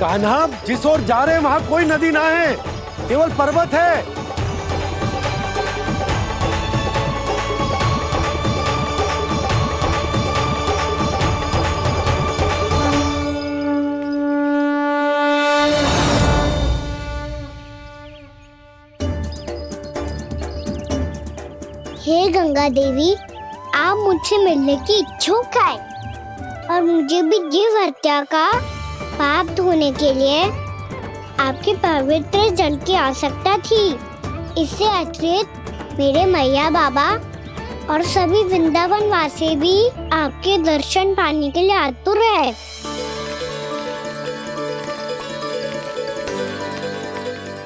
कान्हा, जिस ओर जा रहे हैं वहां कोई नदी ना है, केवल पर्वत है। हे गंगा देवी, आप मुझसे मिलने की इच्छुक है और मुझे भी जीव हत्या का पाप धोने के लिए आपके पवित्र जल की आवश्यकता थी। इससे अतिरिक्त मेरे मैया बाबा और सभी वृंदावन वासी भी आपके दर्शन पाने के लिए आतुर है।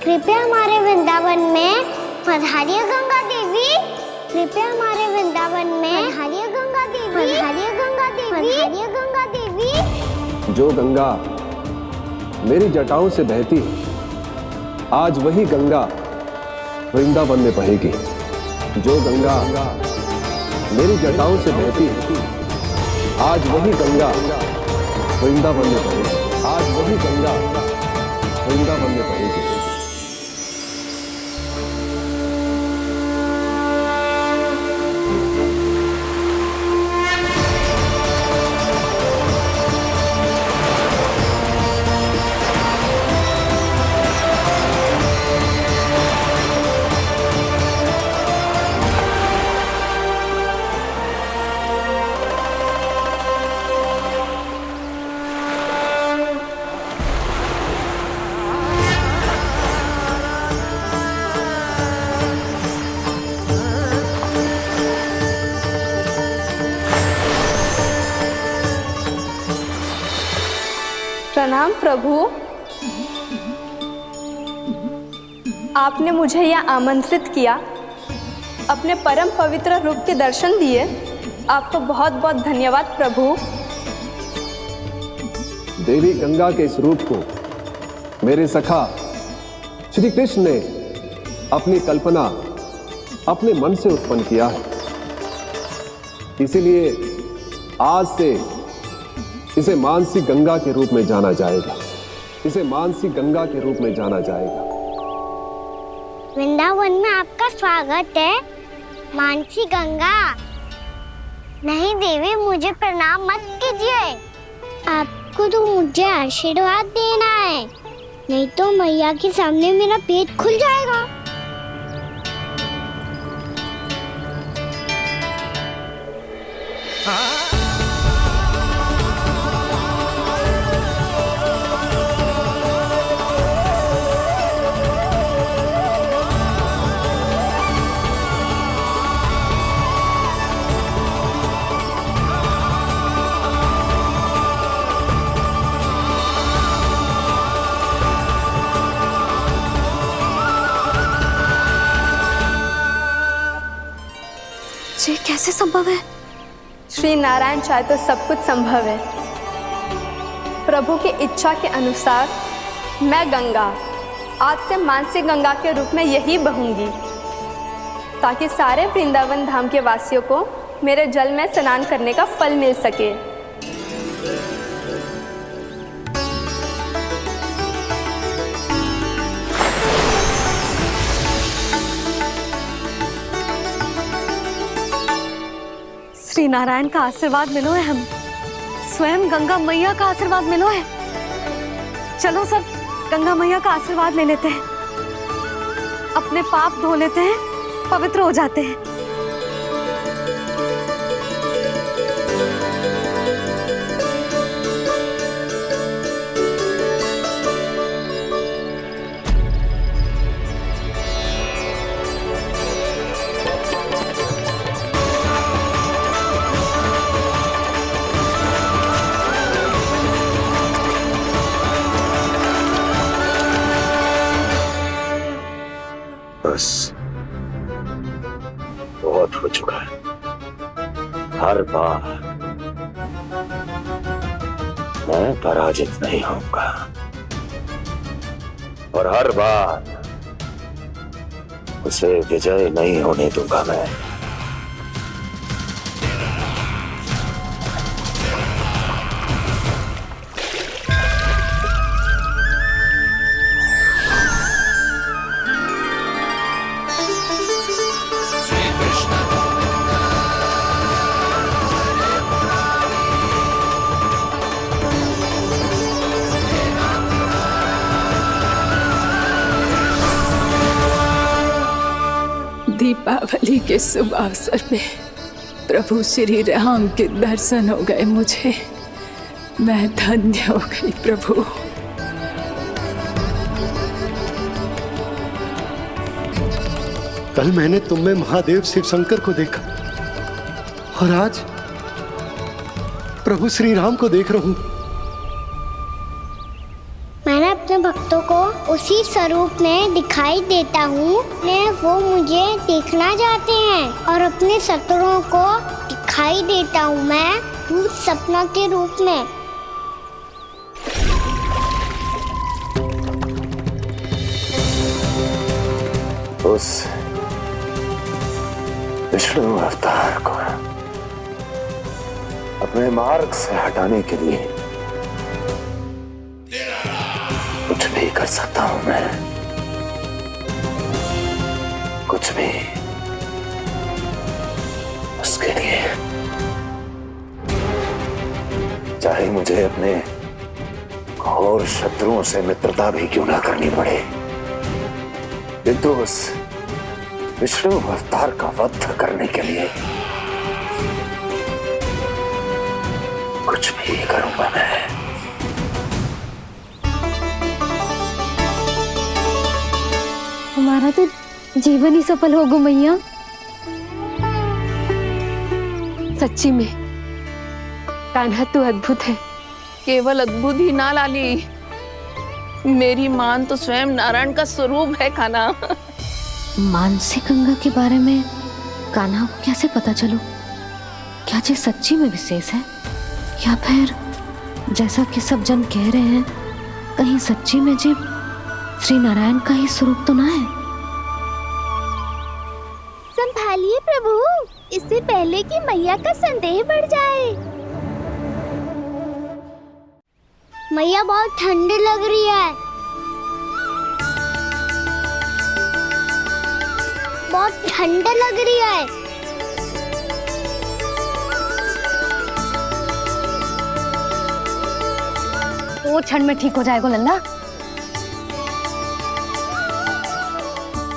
कृपया हमारे वृंदावन में पधारिए गंगा देवी। कृपया हमारे वृंदावन में पधारिए गंगा देवी। पधारिए गंगा देवी। पधारिए गंगा देवी। जो गंगा मेरी जटाओं से बहती है, आज वही गंगा वृंदावन में बहेगी। जो गंगा मेरी जटाओं से बहती है, आज वही गंगा वृंदावन में बहेगी। आज वही गंगा वृंदावन में बहेगी। प्रणाम प्रभु, आपने मुझे यहाँ आमंत्रित किया, अपने परम पवित्र रूप के दर्शन दिए। आपको बहुत बहुत धन्यवाद प्रभु। देवी गंगा के इस रूप को मेरे सखा श्री कृष्ण ने अपनी कल्पना अपने मन से उत्पन्न किया है। इसीलिए आज से इसे मानसी गंगा के रूप में जाना जाएगा। इसे मानसी गंगा के रूप में जाना जाएगा। वृंदावन में आपका स्वागत है मानसी गंगा। नहीं देवी, मुझे प्रणाम मत कीजिए। आपको तो मुझे आशीर्वाद देना है, नहीं तो मैया के सामने मेरा पेट खुल जाएगा। ये कैसे संभव है? श्री नारायण चाहे तो सब कुछ संभव है। प्रभु की इच्छा के अनुसार मैं गंगा आज से मानसी गंगा के रूप में यही बहूंगी, ताकि सारे वृंदावन धाम के वासियों को मेरे जल में स्नान करने का फल मिल सके। श्री नारायण का आशीर्वाद मिलो है, हम स्वयं गंगा मैया का आशीर्वाद मिलो है। चलो सब गंगा मैया का आशीर्वाद ले लेते हैं, अपने पाप धो लेते हैं, पवित्र हो जाते हैं। बस बहुत हो चुका है। हर बार मैं पराजित नहीं होऊंगा और हर बार उसे विजय नहीं होने दूंगा मैं। के शुभ अवसर में प्रभु श्री राम के दर्शन हो गए मुझे। मैं धन्य हो गई प्रभु। कल मैंने तुम में महादेव शिव शंकर को देखा और आज प्रभु श्री राम को देख रहा हूं। मैंने अपने भक्तों को उसी स्वरूप में दिखाई देता हूँ वो मुझे देखना चाहते हैं और अपने शत्रुओं को दिखाई देता हूँ मैं भूत सपना के रूप में। उस विष्णु अवतार को अपने मार्ग से हटाने के लिए कुछ भी कर सकता हूं मैं, कुछ भी। उसके लिए चाहे मुझे अपने घोर शत्रुओं से मित्रता भी क्यों ना करनी पड़े, किंतु उस विष्णु अवतार का वध करने के लिए कुछ भी करूंगा मैं। हमारा तो जीवन ही सफल हो गो मैया। सच्ची में कान्हा तू अद्भुत है। केवल अद्भुत ही ना लाली, मेरी मान तो स्वयं नारायण का स्वरूप है कान्हा। मानसी गंगा के बारे में कान्हा को कैसे पता चलो? क्या ये सच्ची में विशेष है या फिर जैसा कि सब जन कह रहे हैं कहीं सच्ची में जी श्री नारायण का ही स्वरूप तो ना है? संभालिए प्रभु, इससे पहले कि मैया का संदेह बढ़ जाए। मैया बहुत ठंडी लग रही है, बहुत ठंडा लग रही है। वो क्षण में ठीक हो जाएगा लल्ला।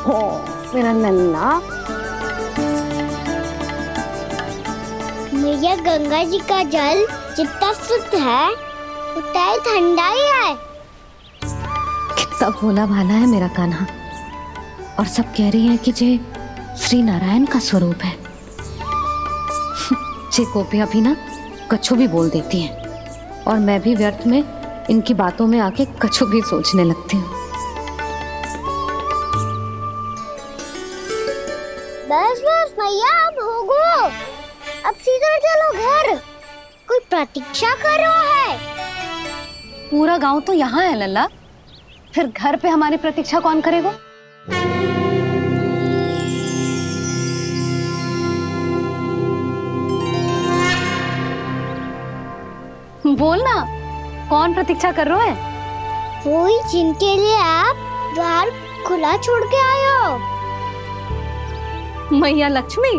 हो मेरा लल्ला। मैया गंगा जी का जल जितना शुद्ध है उतना ही ठंडा ही है। कितना भोला भाला है मेरा कान्हा। और सब कह रही हैं कि जे श्री नारायण का स्वरूप है। जे गोपियां भी ना कछु भी बोल देती हैं और मैं भी व्यर्थ में इनकी बातों में आके कछु भी सोचने लगती हूँ। बस बस मैया, अब हो गो, अब सीधा चलो घर। कोई प्रतीक्षा कर रहा है। पूरा गांव तो यहाँ है लल्ला, फिर घर पे हमारी प्रतीक्षा कौन करेगा? बोल ना, कौन प्रतीक्षा कर रहा है? वही जिनके लिए आप द्वार खुला छोड़ के आए हो। मैया लक्ष्मी।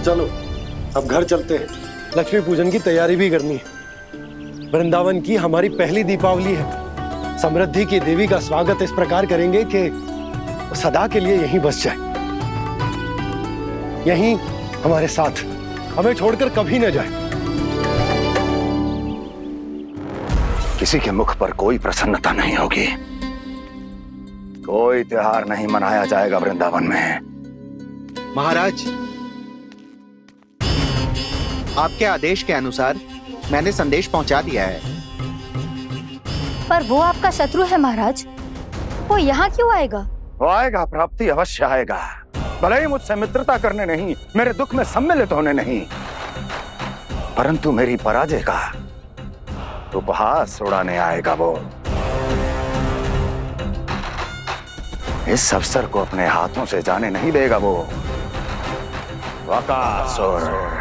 चलो अब घर चलते हैं। लक्ष्मी पूजन की तैयारी भी करनी है। वृंदावन की हमारी पहली दीपावली है। समृद्धि की देवी का स्वागत इस प्रकार करेंगे कि वो सदा के लिए यहीं बस जाए, यहीं हमारे साथ, हमें छोड़कर कभी न जाए। किसी के मुख पर कोई प्रसन्नता नहीं होगी, कोई त्योहार नहीं मनाया जाएगा वृंदावन में। महाराज, आपके आदेश के अनुसार मैंने संदेश पहुंचा दिया है। पर वो आपका शत्रु है महाराज, वो यहाँ क्यों आएगा? वो आएगा, प्राप्ति अवश्य आएगा। भले ही मुझसे मित्रता करने नहीं, मेरे दुख में सम्मिलित होने नहीं, परंतु मेरी पराजय का उपहास उड़ाने आएगा वो। इस अवसर को अपने हाथों से जाने नहीं देगा वो। वकासुर।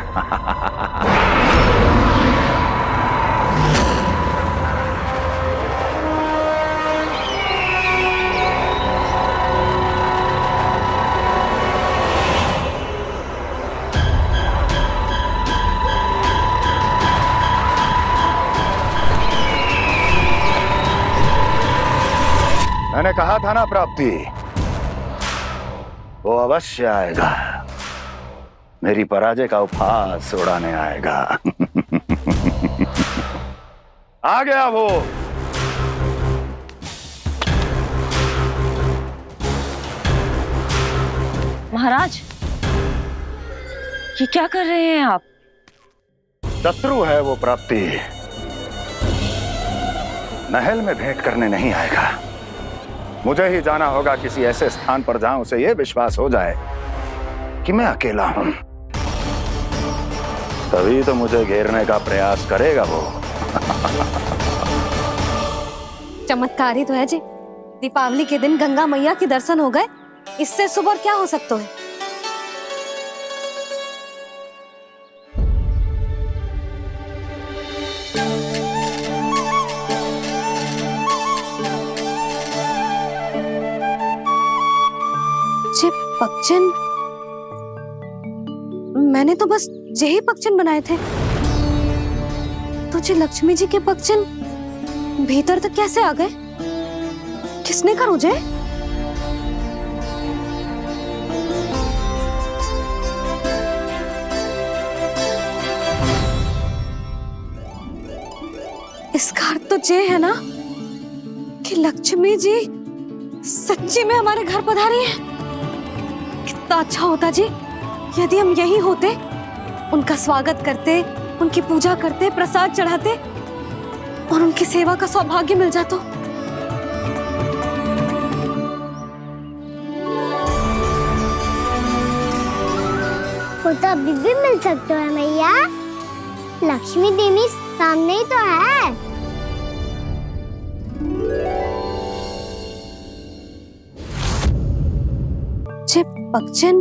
मैंने कहा था ना प्राप्ति, वो अवश्य आएगा, मेरी पराजय का उपहास उड़ाने आएगा। आ गया वो। महाराज, ये क्या कर रहे हैं आप? शत्रु है वो प्राप्ति, महल में भेंट करने नहीं आएगा। मुझे ही जाना होगा किसी ऐसे स्थान पर जहां उसे यह विश्वास हो जाए कि मैं अकेला हूं, तभी तो मुझे घेरने का प्रयास करेगा वो। चमत्कारी तो है जी, दीपावली के दिन गंगा मैया के दर्शन हो गए, इससे शुभ और क्या हो सकता है। जे पक्षिन, मैंने तो बस यही पक्षिन बनाए थे, तो जे लक्ष्मी जी के पक्षिन भीतर तक कैसे आ गए? किसने कर मुझे? इसका अर्थ तो ये है ना कि लक्ष्मी जी सच्ची में हमारे घर पधारी है। कितना अच्छा होता जी यदि हम यही होते, उनका स्वागत करते, उनकी पूजा करते, प्रसाद चढ़ाते और उनकी सेवा का सौभाग्य मिल जाता। वो तो अभी भी मिल सकते हैं मैया, लक्ष्मी देवी सामने ही तो है। जे पक्षिन,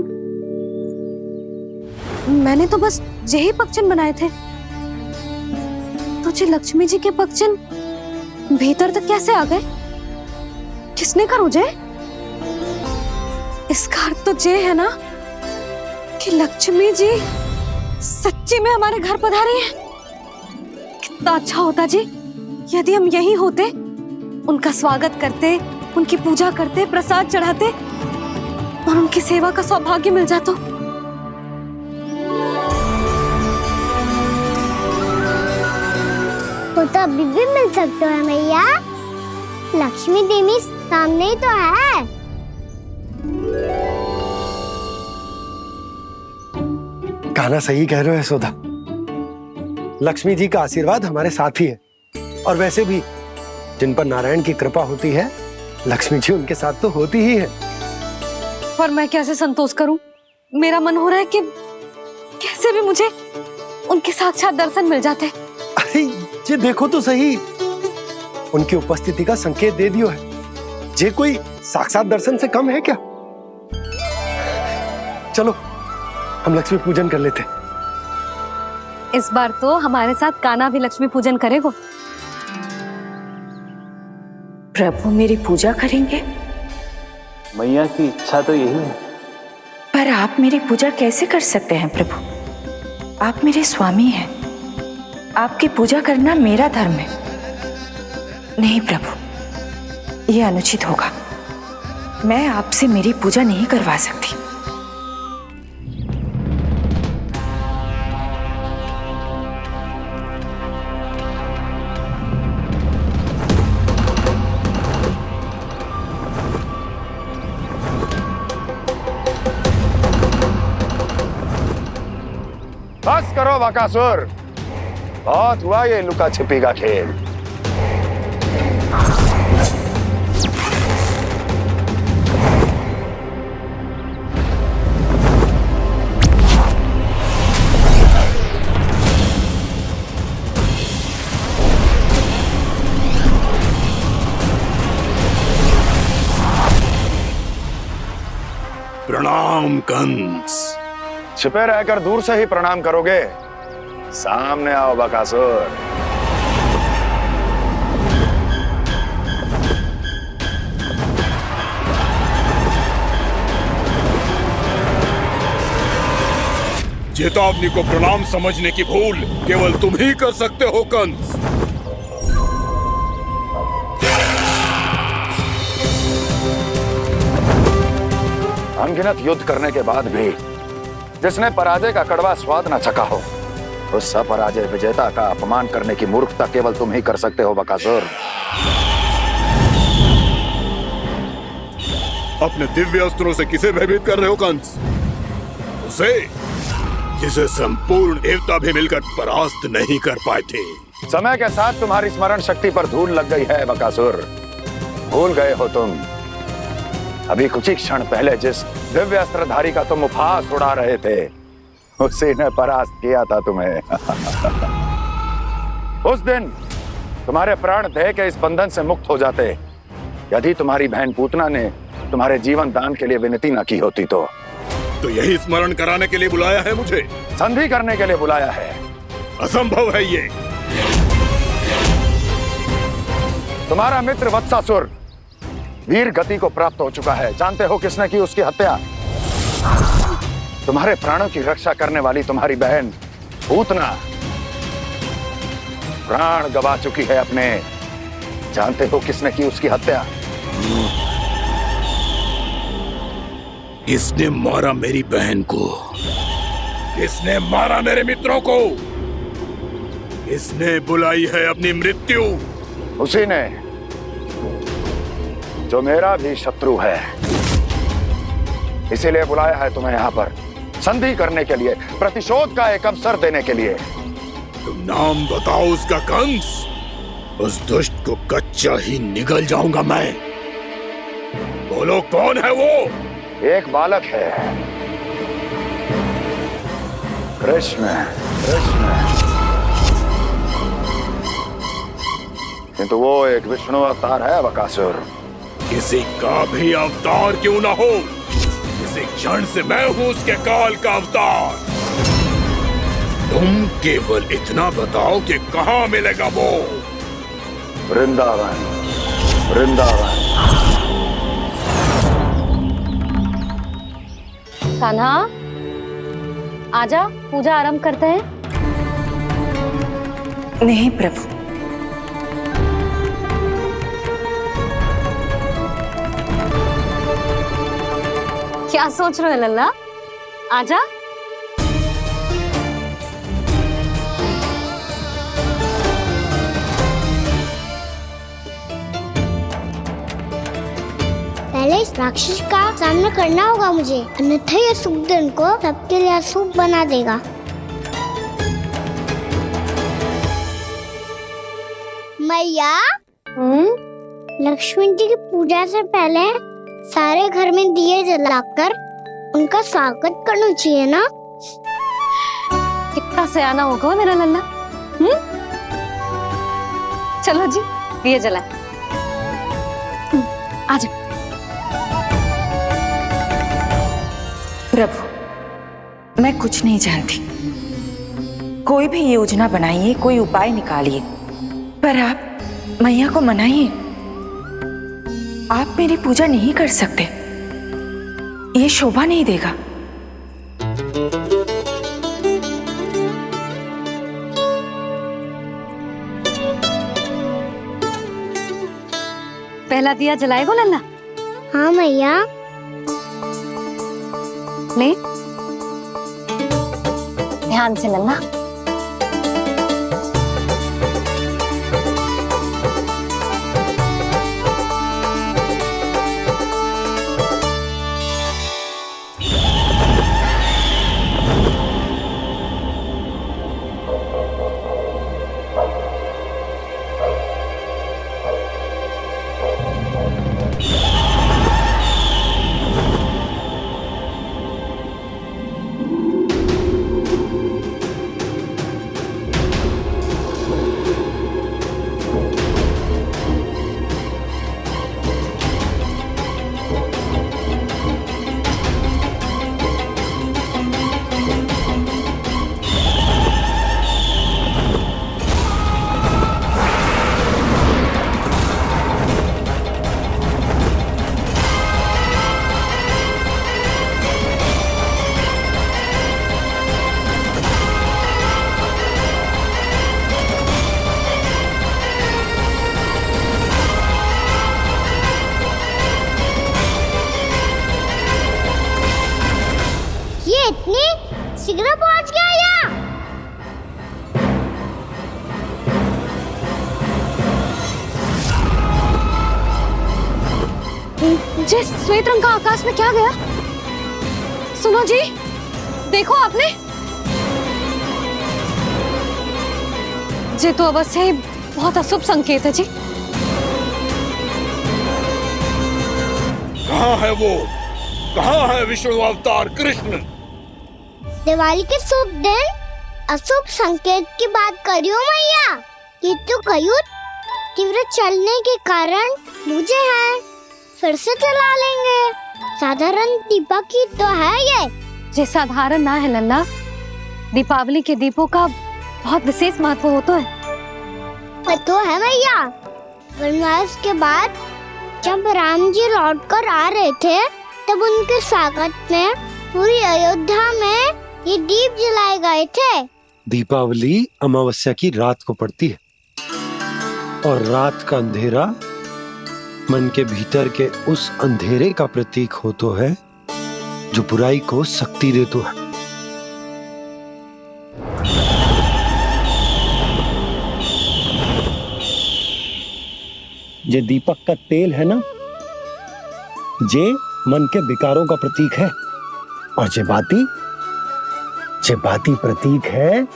मैंने तो बस यही पक्षिन बनाए थे, तो जे लक्ष्मी जी के पक्षिन भीतर तक कैसे आ गए? किसने कर मुझे? इसका अर्थ तो ये है ना कि लक्ष्मी जी सच्ची में हमारे घर पधारी है। कितना अच्छा होता जी यदि हम यही होते, उनका स्वागत करते, उनकी पूजा करते, प्रसाद चढ़ाते और उनकी सेवा का सौभाग्य मिल जाता। वो तो अभी भी मिल सकते हैं मैया, लक्ष्मी देवी सामने ही तो है। कहना सही कह रहे हो यशोदा, लक्ष्मी जी का आशीर्वाद हमारे साथ ही है, और वैसे भी जिन पर नारायण की कृपा होती है, लक्ष्मी जी उनके साथ तो होती ही है। पर मैं कैसे संतोष करूं? मेरा मन हो रहा है कि कैसे भी मुझे उनके साक्षात दर्शन मिल जाते। अरे ये देखो तो सही, उनकी उपस्थिति का संकेत दे दियो है। ये कोई साक्षात दर्शन से कम है क्या? चलो हम लक्ष्मी पूजन कर लेते। इस बार तो हमारे साथ कान्हा भी लक्ष्मी पूजन करेगा। प्रभु मेरी पूजा करेंगे? मैया की इच्छा तो यही है। पर आप मेरी पूजा कैसे कर सकते हैं प्रभु? आप मेरे स्वामी हैं, आपकी पूजा करना मेरा धर्म है। नहीं प्रभु, यह अनुचित होगा। मैं आपसे मेरी पूजा नहीं करवा सकती। बस करो बकासुर, बहुत हुआ ये लुका छिपी का खेल। प्रणाम कंस। छिपे रहकर दूर से ही प्रणाम करोगे? सामने आओ बकासुर। चेतावनी को प्रणाम समझने की भूल केवल तुम ही कर सकते हो कंस। अनगिनत युद्ध करने के बाद भी जिसने पराजय का कड़वा स्वाद न चखा हो, उस अपराजय विजेता का अपमान करने की मूर्खता केवल तुम ही कर सकते हो बकासुर। अपने दिव्य अस्त्रों से किसे भयभीत कर रहे हो कंस? उसे जिसे संपूर्ण देवता भी मिलकर परास्त नहीं कर पाए थे। समय के साथ तुम्हारी स्मरण शक्ति पर धूल लग गई है बकासुर। भूल गए हो तुम अभी कुछ ही क्षण पहले जिस दिव्य अस्त्रधारी का तुम उपहास उड़ा रहे थे, उसी ने परास्त किया था तुम्हें। उस दिन तुम्हारे प्राण देह के इस बंधन से मुक्त हो जाते यदि तुम्हारी बहन पूतना ने तुम्हारे जीवन दान के लिए विनती न की होती तो यही स्मरण कराने के लिए बुलाया है मुझे? संधि करने के लिए बुलाया है। असंभव है ये। तुम्हारा मित्र वत्सासुर वीर गति को प्राप्त हो चुका है। जानते हो किसने की उसकी हत्या? तुम्हारे प्राणों की रक्षा करने वाली तुम्हारी बहन पूतना प्राण गवा चुकी है अपने। जानते हो किसने की उसकी हत्या? किसने मारा मेरी बहन को? किसने मारा मेरे मित्रों को? किसने बुलाई है अपनी मृत्यु? उसी ने जो मेरा भी शत्रु है। इसीलिए बुलाया है तुम्हें यहाँ पर संधि करने के लिए, प्रतिशोध का एक अवसर देने के लिए। तुम नाम बताओ उसका कंस। उस दुष्ट को कच्चा ही निगल जाऊंगा मैं। बोलो कौन है वो? एक बालक है, कृष्ण। किंतु वो एक विष्णु अवतार है बकासुर। किसी का भी अवतार क्यों ना हो, इसी क्षण से मैं हूं उसके काल का अवतार। तुम केवल इतना बताओ कि कहां मिलेगा वो? वृंदावन। वृंदावन। कान्हा, आजा, पूजा आरंभ करते हैं। नहीं प्रभु, क्या सोच रहे हो लल्ला? आजा। पहले इस राक्षस का सामना करना होगा मुझे, अन्यथा ये शुभ दिन को सबके लिए अशुभ बना देगा। मैया, लक्ष्मण जी की पूजा से पहले सारे घर में दिए जलाकर उनका स्वागत करना चाहिए ना? कितना सयाना होगा मेरा लल्ला। चलो जी, दिए जलाए। आजा। प्रभु, मैं कुछ नहीं जानती। कोई भी योजना बनाइए, कोई उपाय निकालिए, पर आप मैया को मनाइए। आप मेरी पूजा नहीं कर सकते, ये शोभा नहीं देगा। पहला दिया जलाएगो लल्ला? हाँ मैया। ले, ध्यान से लल्ला। शीघ्र पहुंच गया यहाँ। जे श्वेत रंग का आकाश में क्या गया? सुनो जी, देखो आपने, जे तो अवश्य ही बहुत अशुभ संकेत है जी। कहाँ है वो? कहाँ है विष्णु अवतार कृष्ण? दिवाली के शुभ दिन अशुभ संकेत की बात करियो मैया। ये तो कयूँ तीव्र चलने के कारण मुझे है, फिर से चला लेंगे। साधारण दीपक ही तो है ये साधारण ना है लल्ला, दीपावली के दीपों का बहुत विशेष महत्व होता है। तो है मैया। वनवास के बाद जब राम जी लौटकर आ रहे थे तब उनके स्वागत में पूरी अयोध्या में ये दीप जलाए गए थे। दीपावली अमावस्या की रात को पड़ती है और रात का अंधेरा मन के भीतर के उस अंधेरे का प्रतीक होता है जो बुराई को शक्ति देता है। जे दीपक का तेल है ना, जे मन के विकारों का प्रतीक है, और जे बाती प्रतीक है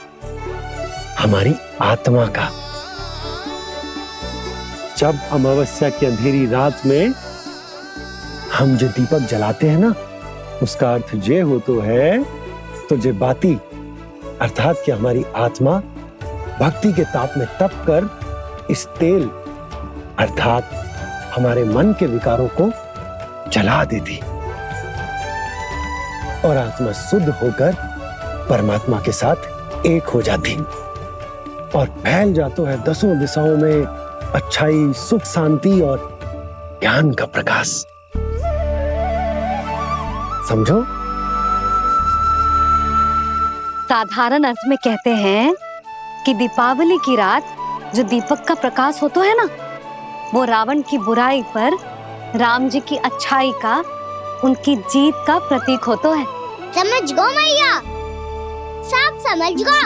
हमारी आत्मा का। जब अमावस्या की अंधेरी रात में हम जो दीपक जलाते हैं ना, उसका अर्थ जे हो तो है, तो जे बाती अर्थात कि हमारी आत्मा भक्ति के ताप में तप कर इस तेल अर्थात हमारे मन के विकारों को जला देती और आत्मा शुद्ध होकर परमात्मा के साथ एक हो जाती और फैल जाता है दसों दिशाओं में अच्छाई, सुख, शांति और ज्ञान का प्रकाश। समझो? साधारण अर्थ में कहते हैं कि दीपावली की रात जो दीपक का प्रकाश होता है ना, वो रावण की बुराई पर राम जी की अच्छाई का, उनकी जीत का प्रतीक होता है। समझ गो मैया, सब समझ गो।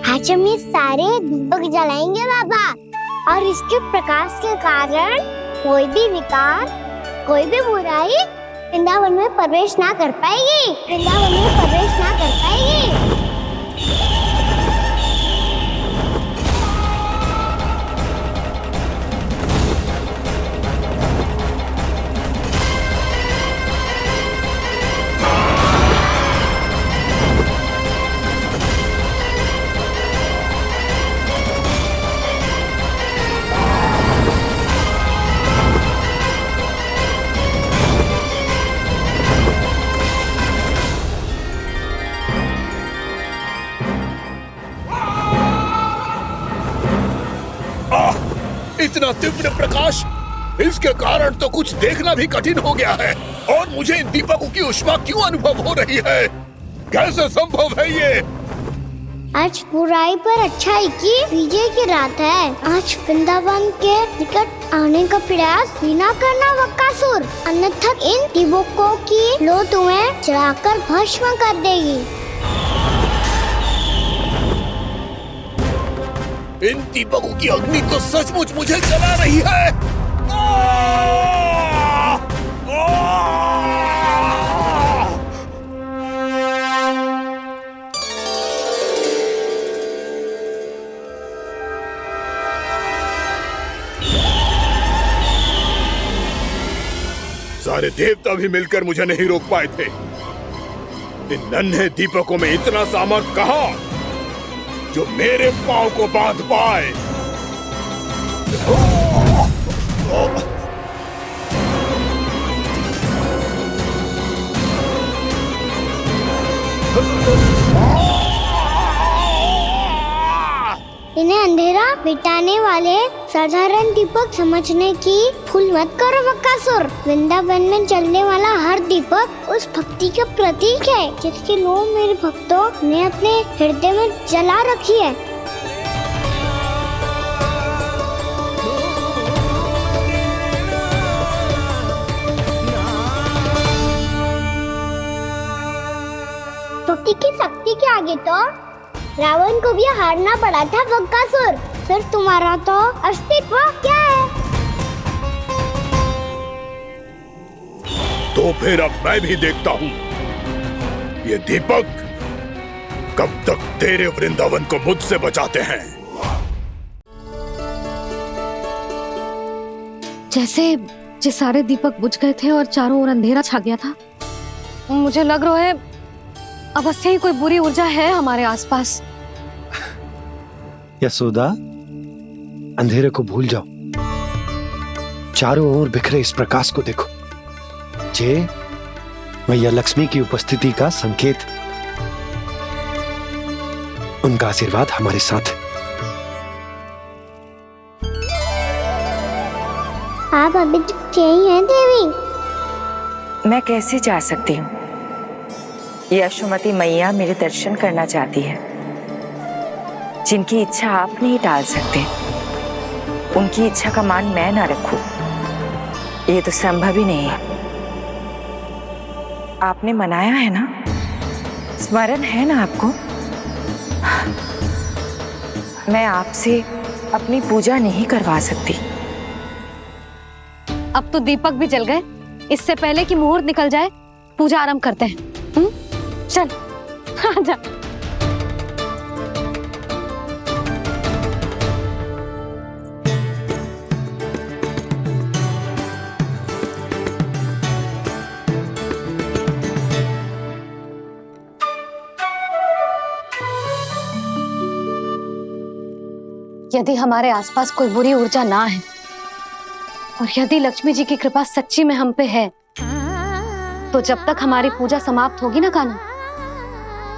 आज हम ये सारे दीपक जलाएंगे बाबा, और इसके प्रकाश के कारण कोई भी विकार, कोई भी बुराई वृंदावन में प्रवेश ना कर पाएगी, वृंदावन में प्रवेश ना कर पाएगी। इतना तीव्र प्रकाश, इसके कारण तो कुछ देखना भी कठिन हो गया है। और मुझे इन दीपकों की उष्मा क्यों अनुभव हो रही है? कैसे संभव है ये? आज बुराई पर अच्छाई की विजय की रात है। आज वृंदावन के निकट आने का प्रयास भी ना करना बकासुर, अन्यथा इन दीपकों की लो तुम्हें जलाकर भस्म कर देगी। इन दीपकों की अग्नि तो सचमुच मुझे जला रही है। सारे देवता भी मिलकर मुझे नहीं रोक पाए थे। इन नन्हे दीपकों में इतना सामर्थ कहां जो मेरे पांव को बांध पाए। इन्हें अंधेरा मिटाने वाले साधारण दीपक समझने की भूल मत करो बकासुर। वृंदावन में जलने वाला हर दीपक उस भक्ति का प्रतीक है जिसकी लो मेरे भक्तों ने अपने हृदय में जला रखी है। भक्ति की शक्ति के आगे तो रावण को भी हारना पड़ा था बकासुर। फिर तुम्हारा तो अस्तित्व क्या है? तो फिर अब मैं भी देखता हूँ ये दीपक कब तक तेरे वृंदावन को मुझसे बचाते हैं। जैसे ये सारे दीपक बुझ गए थे और चारों ओर अंधेरा छा गया था, मुझे लग रहा है अवश्य ही कोई बुरी ऊर्जा है हमारे आसपास। यशोदा, अंधेरे को भूल जाओ, चारों ओर बिखरे इस प्रकाश को देखो। जे मैया लक्ष्मी की उपस्थिति का संकेत, उनका आशीर्वाद हमारे साथ है। आप अभी तक यही हैं देवी? मैं कैसे जा सकती हूँ? यशोमती मैया मेरे दर्शन करना चाहती है। जिनकी इच्छा आप नहीं टाल सकते, उनकी इच्छा का मान मैं ना रखूं, ये तो संभव ही नहीं है। आपने मनाया है ना, स्मरण है ना आपको? मैं आपसे अपनी पूजा नहीं करवा सकती। अब तो दीपक भी जल गए, इससे पहले कि मुहूर्त निकल जाए पूजा आरंभ करते हैं। चल आजा। यदि हमारे आसपास कोई बुरी ऊर्जा ना है और यदि लक्ष्मी जी की कृपा सच्ची में हम पे है, तो जब तक हमारी पूजा समाप्त होगी ना कान्हा,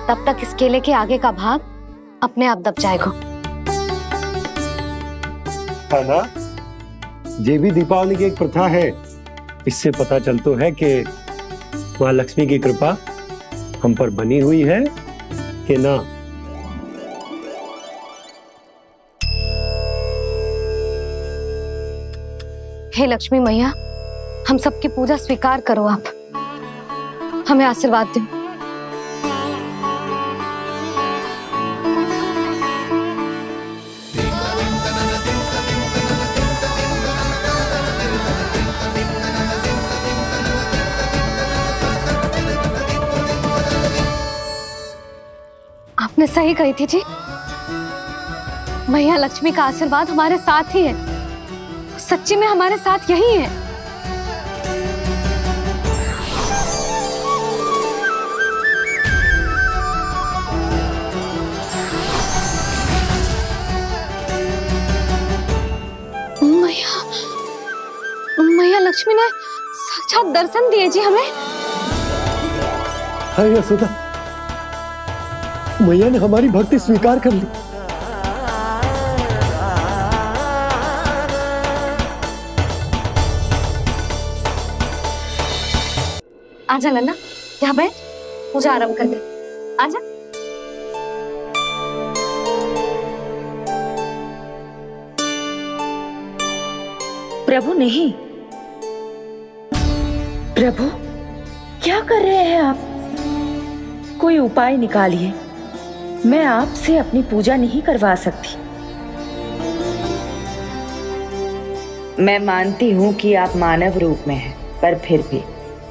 तब तक इस केले के आगे का भाग अपने आप दब जाएगा। ना, ये भी दीपावली की एक प्रथा है। इससे पता चलता है कि माँ लक्ष्मी की कृपा हम पर बनी हुई है कि ना। हे लक्ष्मी मैया, हम सबकी पूजा स्वीकार करो, आप हमें आशीर्वाद दो। आपने सही कही थी जी, मैया लक्ष्मी का आशीर्वाद हमारे साथ ही है, सच्ची में हमारे साथ यही है। मैया लक्ष्मी ने साक्षात दर्शन दिए जी हमें। हाय यशोदा, मैया ने हमारी भक्ति स्वीकार कर ली। आजा नन्ना, यहाँ बैठ, पूजा आरंभ कर दे। आजा। प्रभु नहीं, प्रभु क्या कर रहे हैं आप? कोई उपाय निकालिए, मैं आपसे अपनी पूजा नहीं करवा सकती। मैं मानती हूँ कि आप मानव रूप में हैं, पर फिर भी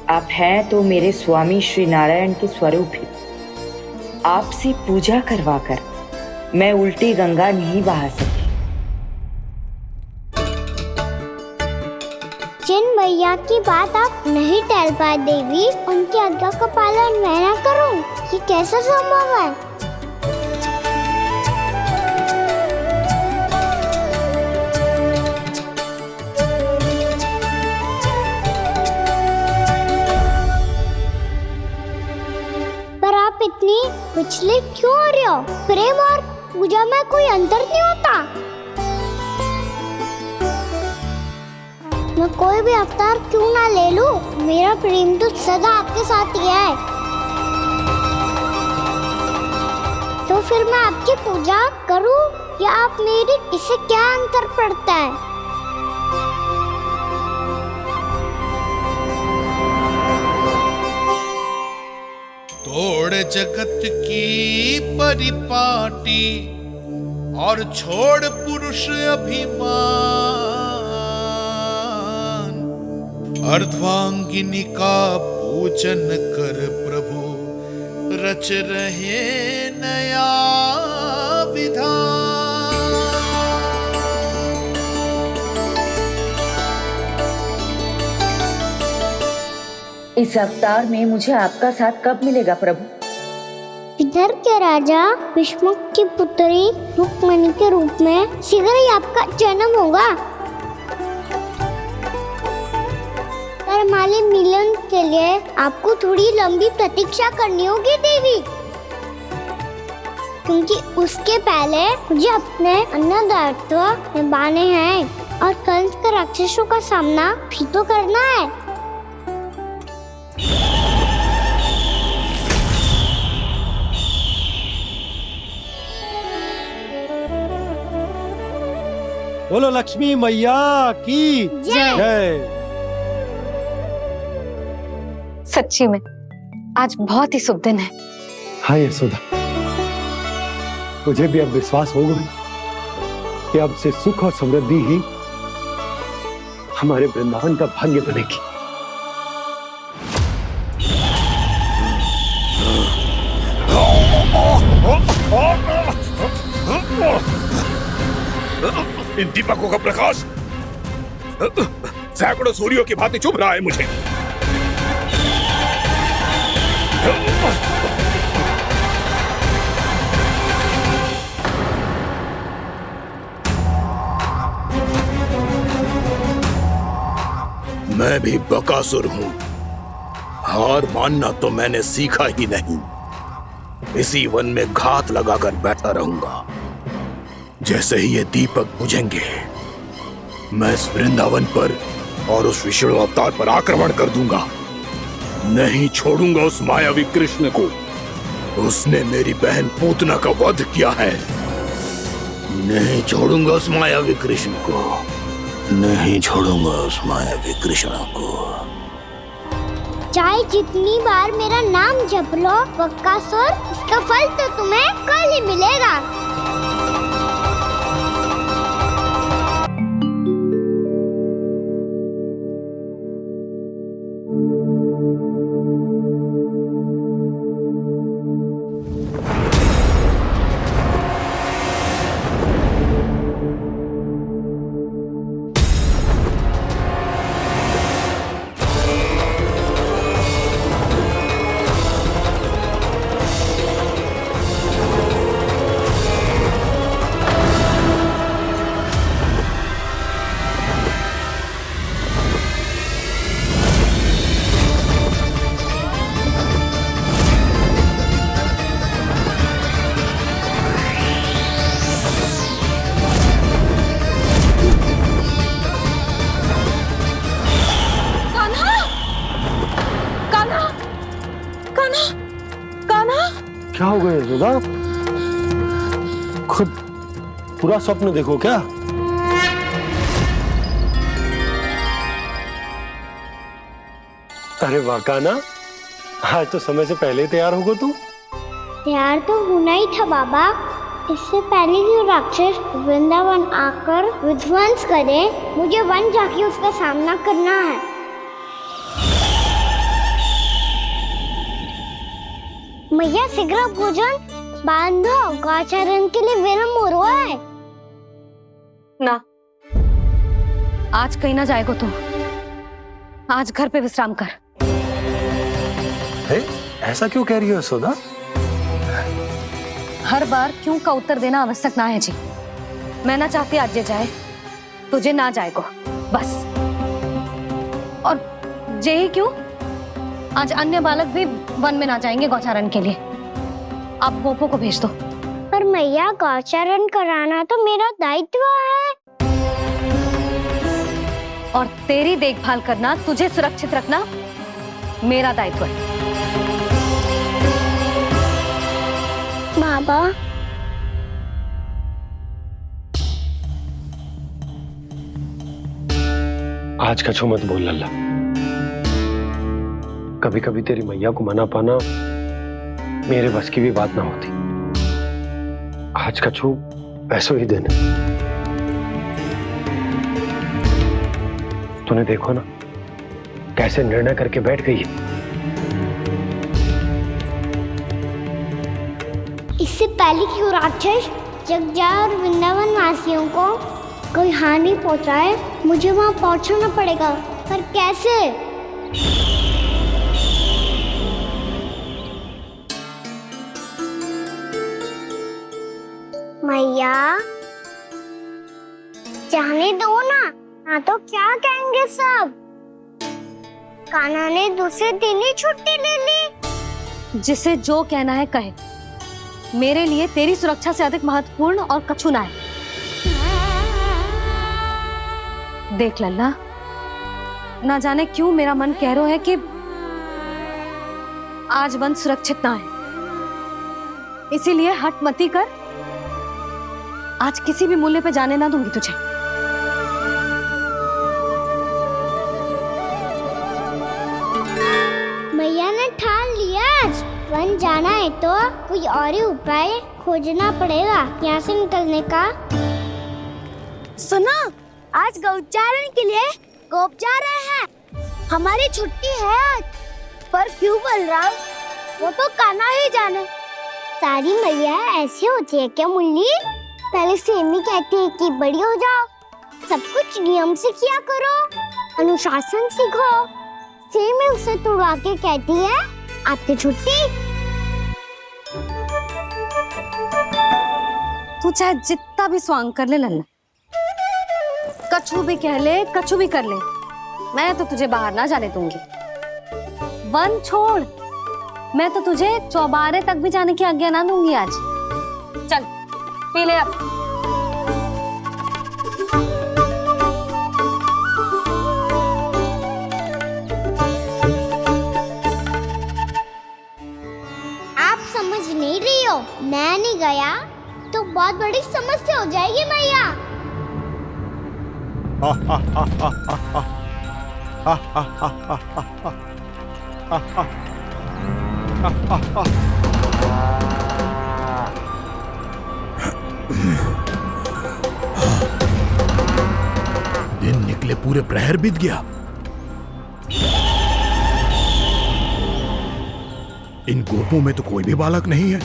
आप हैं तो मेरे स्वामी श्री नारायण के स्वरूप ही। आपसे पूजा करवाकर मैं उल्टी गंगा नहीं बहा सकती। जिन भैया की बात आप नहीं टाल पाए देवी, उनकी आज्ञा का पालन मैं ना करूं, ये कैसा संभव है? पर आप इतनी विचलित क्यों हो रहे हो? प्रेम और पूजा में कोई अंतर नहीं होता? मैं कोई भी अवतार क्यों ना ले लूं, मेरा प्रेम तो सदा आपके साथ ही है। तो फिर मैं आपकी पूजा करूं या आप मेरी, इससे क्या अंतर पड़ता है? तोड़ जगत की परिपाटी और छोड़ पुरुष अभिमान, अर्धांगिनी का पूजन कर प्रभु रच रहे नया विधान। इस अवतार में मुझे आपका साथ कब मिलेगा प्रभु? इधर के राजा भीष्म की पुत्री रुक्मणी के रूप में शीघ्र ही आपका जन्म होगा। पर हमारे मिलन के लिए आपको थोड़ी लंबी प्रतीक्षा करनी होगी देवी, क्योंकि उसके पहले मुझे अपने अन्य दायित्व निभाने हैं और कंस के राक्षसों का सामना भी तो करना है। बोलो लक्ष्मी मैया की जय। सच्ची में आज बहुत ही शुभ दिन है। हाँ यशोदा, मुझे भी अब विश्वास हो गया कि अब से सुख और समृद्धि ही हमारे वृंदावन का भाग्य बनेगी। इन दीपकों का प्रकाश सैकड़ों सूर्यों की भांति चुभ रहा है मुझे। मैं भी बकासुर हूं, हार मानना तो मैंने सीखा ही नहीं। इसी वन में घात लगाकर बैठा रहूंगा। जैसे ही ये दीपक बुझेंगे, मैं इस वृंदावन पर और उस विष्णु अवतार पर आक्रमण कर दूंगा। नहीं छोड़ूंगा उस मायावी कृष्ण को। उसने मेरी बहन पूतना का वध किया है। नहीं छोड़ूंगा उस मायावी कृष्ण को। नहीं छोड़ूंगा उस मायावी कृष्ण को। चाहे जितनी बार मेरा नाम जप लो बकासुर, इसका फल तो तुम्हें कल ही मिलेगा। क्या हो गया यशोदा? खुद पूरा स्वप्न देखो क्या? अरे वाह कान्हा, आज तो समय से पहले तैयार होगा तू। तैयार तो होना ही था बाबा। इससे पहले कि राक्षस वृंदावन आकर विध्वंस करे, मुझे वन जाके उसका सामना करना है। मैया शीघ्र भोजन बांधो, गौचरण के लिए विलंब हो रहा है। ना, आज कहीं ना जाएगा तू। आज घर पे विश्राम कर। ऐसा क्यों कह रही हो यशोदा? हर बार क्यों का उत्तर देना आवश्यक ना है जी। मैं ना चाहती आज ये जाए, तुझे ना जाएगा बस। और जे ही क्यों, आज अन्य बालक भी वन में ना जाएंगे गौचारण के लिए। आप गोपो को भेज दो, पर मैया गौचरण कराना तो मेरा दायित्व है। और तेरी देखभाल करना, तुझे सुरक्षित रखना मेरा दायित्व है। बाबा, आज कछु मत बोल लल्ला। कभी कभी तेरी मैया को मना पाना मेरे बस की भी बात ना होती। आज कछु ऐसो ही दिन है। तूने देखो ना कैसे निर्णय करके बैठ गई है। इससे पहले कि वो राक्षस जगजा और वृंदावन वासियों को कोई हानि पहुंचाए, मुझे वहां पहुंचना पड़ेगा। पर कैसे? मैया, जाने दो ना तो क्या कहेंगे सब। कान्हा ने दूसरे दिन ही छुट्टी ले ली। जिसे जो कहना है कहे, मेरे लिए तेरी सुरक्षा से अधिक महत्वपूर्ण और कछु ना है। देख लल्ला, ना जाने क्यों मेरा मन कह रहा है कि आज वन सुरक्षित ना है, इसीलिए हट मती कर। आज किसी भी मूल्य पे जाने ना दूंगी तुझे। मैया ने ठान लिया, आज वन जाना है तो कोई और ही उपाय खोजना पड़ेगा यहाँ से निकलने का। सुनो, आज गौचारण के लिए गोप जा रहे हैं। हमारी छुट्टी है आज। पर क्यों बलराम? वो तो कान्हा ही जाने। सारी मैया ऐसी होती है क्या मुल्ली? पहले सेमी कहती है कि बड़ी हो जाओ, सब कुछ नियम से किया करो, अनुशासन सीखो। सेमी उसे तुड़वा के कहती है आपकी छुट्टी। तू चाहे जितना भी स्वांग कर ले लल्ला, कछु भी कह ले, कछु भी कर ले, मैं तो तुझे बाहर ना जाने दूंगी। वन छोड़, मैं तो तुझे चौबारे तक भी जाने की आज्ञा ना दूंगी आज। चल पी ले अब। आप समझ नहीं रही हो, मैं नहीं गया तो बहुत बड़ी समस्या हो जाएगी मैया। दिन निकले पूरे प्रहर बीत गया। इन गोपों में तो कोई भी बालक नहीं है,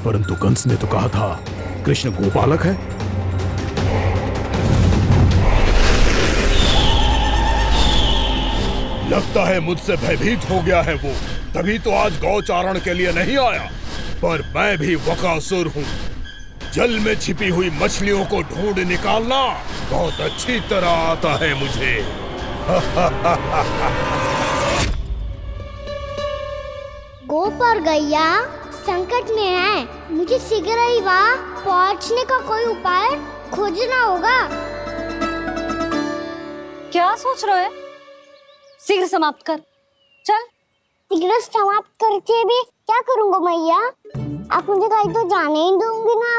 परंतु कंस ने तो कहा था कृष्ण गोपालक है। लगता है मुझसे भयभीत हो गया है वो, तभी तो आज गौचारण के लिए नहीं आया। पर मैं भी वकासुर हूँ। जल में छिपी हुई मछलियों को ढूंढ निकालना बहुत अच्छी तरह आता है मुझे। गोप और गैया संकट में है, मुझे शीघ्र ही वहाँ पहुँचने का कोई उपाय खोजना होगा। क्या सोच रहे हो? शीघ्र समाप्त कर, चल। शीघ्र समाप्त करके भी क्या करूँगा मैया? आप मुझे कहीं तो जाने ही दूंगी ना।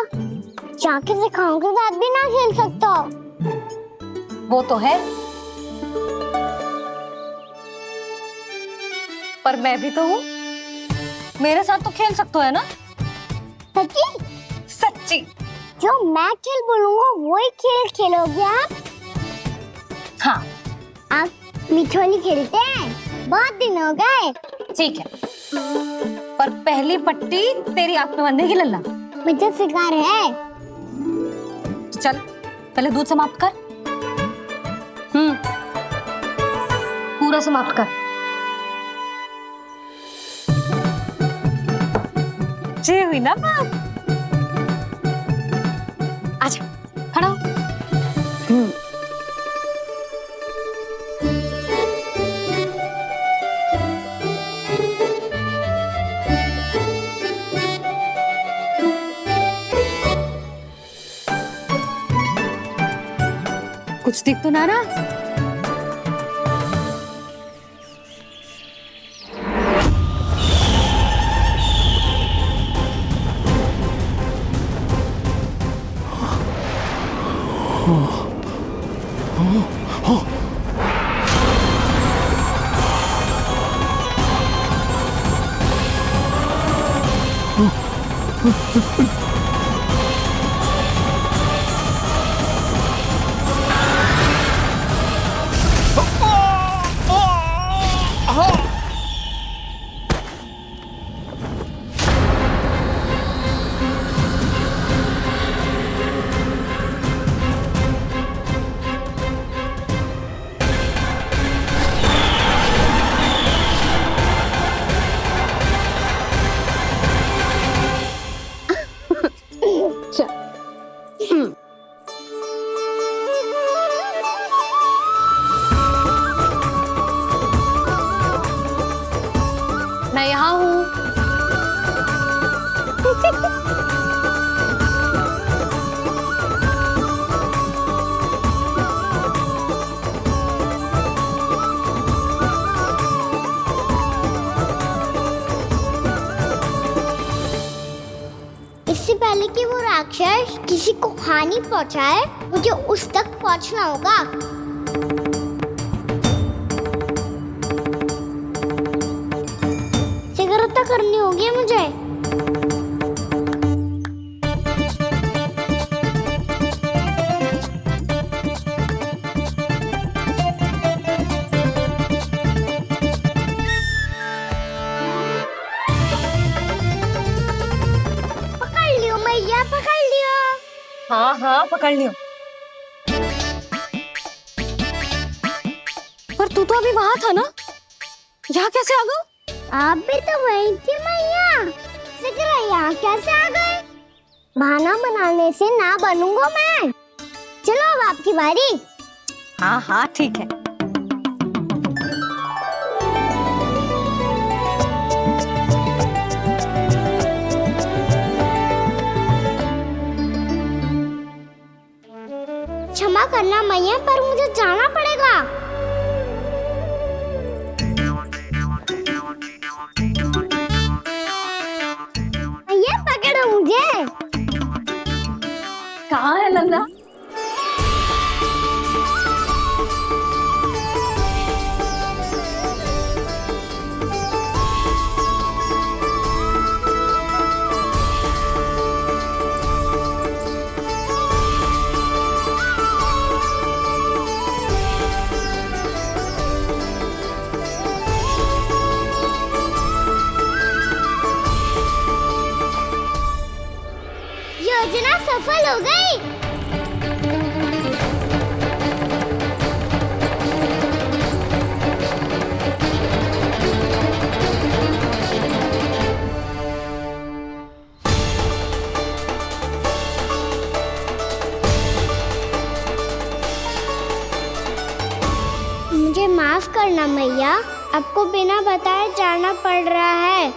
जाके सिखाओं के साथ भी ना खेल सकता। वो तो है, पर मैं भी तो हूँ, मेरे साथ तो खेल सकते हो है ना? सच्ची? सच्ची। जो मैं खेल बोलूँगा वो ही खेल खेलोगे आप? हाँ। आप मिठोली खेलते हैं? बहुत दिन हो गए। ठीक है, पर पहली पट्टी तेरी आंख में बंधेगी लल्ला। मुझे शिकार है। चल पहले दूध समाप्त कर। पूरा समाप्त कर। जे हुई ना बात। आजा खड़ा हो। कुछ दिख तो ना रहा। मैं यहाँ हूँ। इससे पहले कि वो राक्षस किसी को हानि पहुंचाए, मुझे उस तक पहुंचना होगा। सिगरता करनी होगी मुझे। पकड़ लियो मैया, पकड़ लियो। हाँ हाँ पकड़ लियो। पर तू तो अभी वहां था ना, यहाँ कैसे आ गया? आप भी तो वही थी मैया। सिकरा यहाँ कैसे आ गए? बहाना बनाने से ना बनूंगा मैं। चलो अब आपकी बारी। हाँ हाँ ठीक है। क्षमा करना मैया, पर मुझे जाना पड़ेगा। मैया पकड़ो मुझे। कहाँ है नंदा? योजना सफल हो गई। मुझे माफ करना मैया, आपको बिना बताए जाना पड़ रहा है।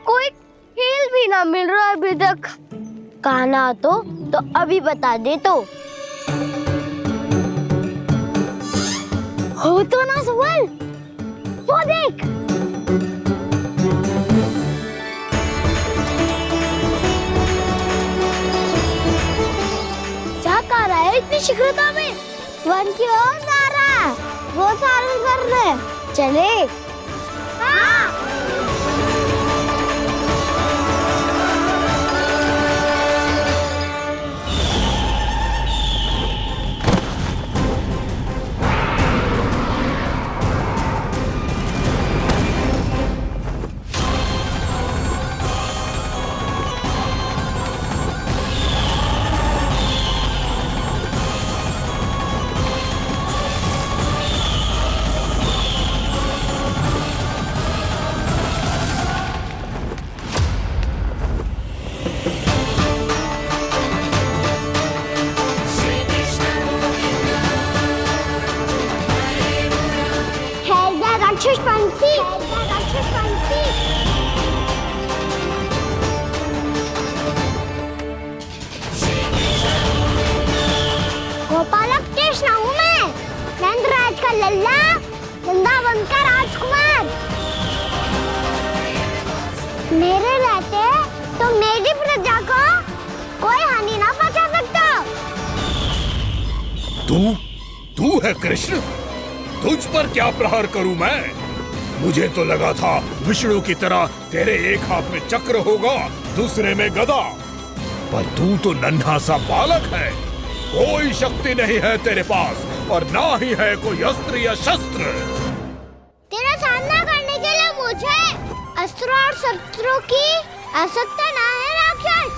कोई खेल भी ना मिल रहा अभी तक। कहना तो अभी बता दे तो। हो तो ना सवाल, वो देख। क्या कर रहा है इतनी शीघ्रता में? वन की ओर जा रहा है, वो सारे करने चले। हाँ। पंछी, राक्षस पंछी। गोपालक कृष्ण हूँ मैं, नंदराज का लल्ला, वृंदावन का राजकुमार। मेरे रहते तो मेरी प्रजा को कोई हानि ना पहुंचा सकता। तू है कृष्ण? तुझ पर क्या प्रहार करूं मैं? मुझे तो लगा था विष्णु की तरह तेरे एक हाथ में चक्र होगा, दूसरे में गदा, पर तू तो नन्हा सा बालक है। कोई शक्ति नहीं है तेरे पास और ना ही है कोई अस्त्र या शस्त्र। तेरा सामना करने के लिए मुझे अस्त्र और शस्त्रों की आवश्यकता ना है राक्षस।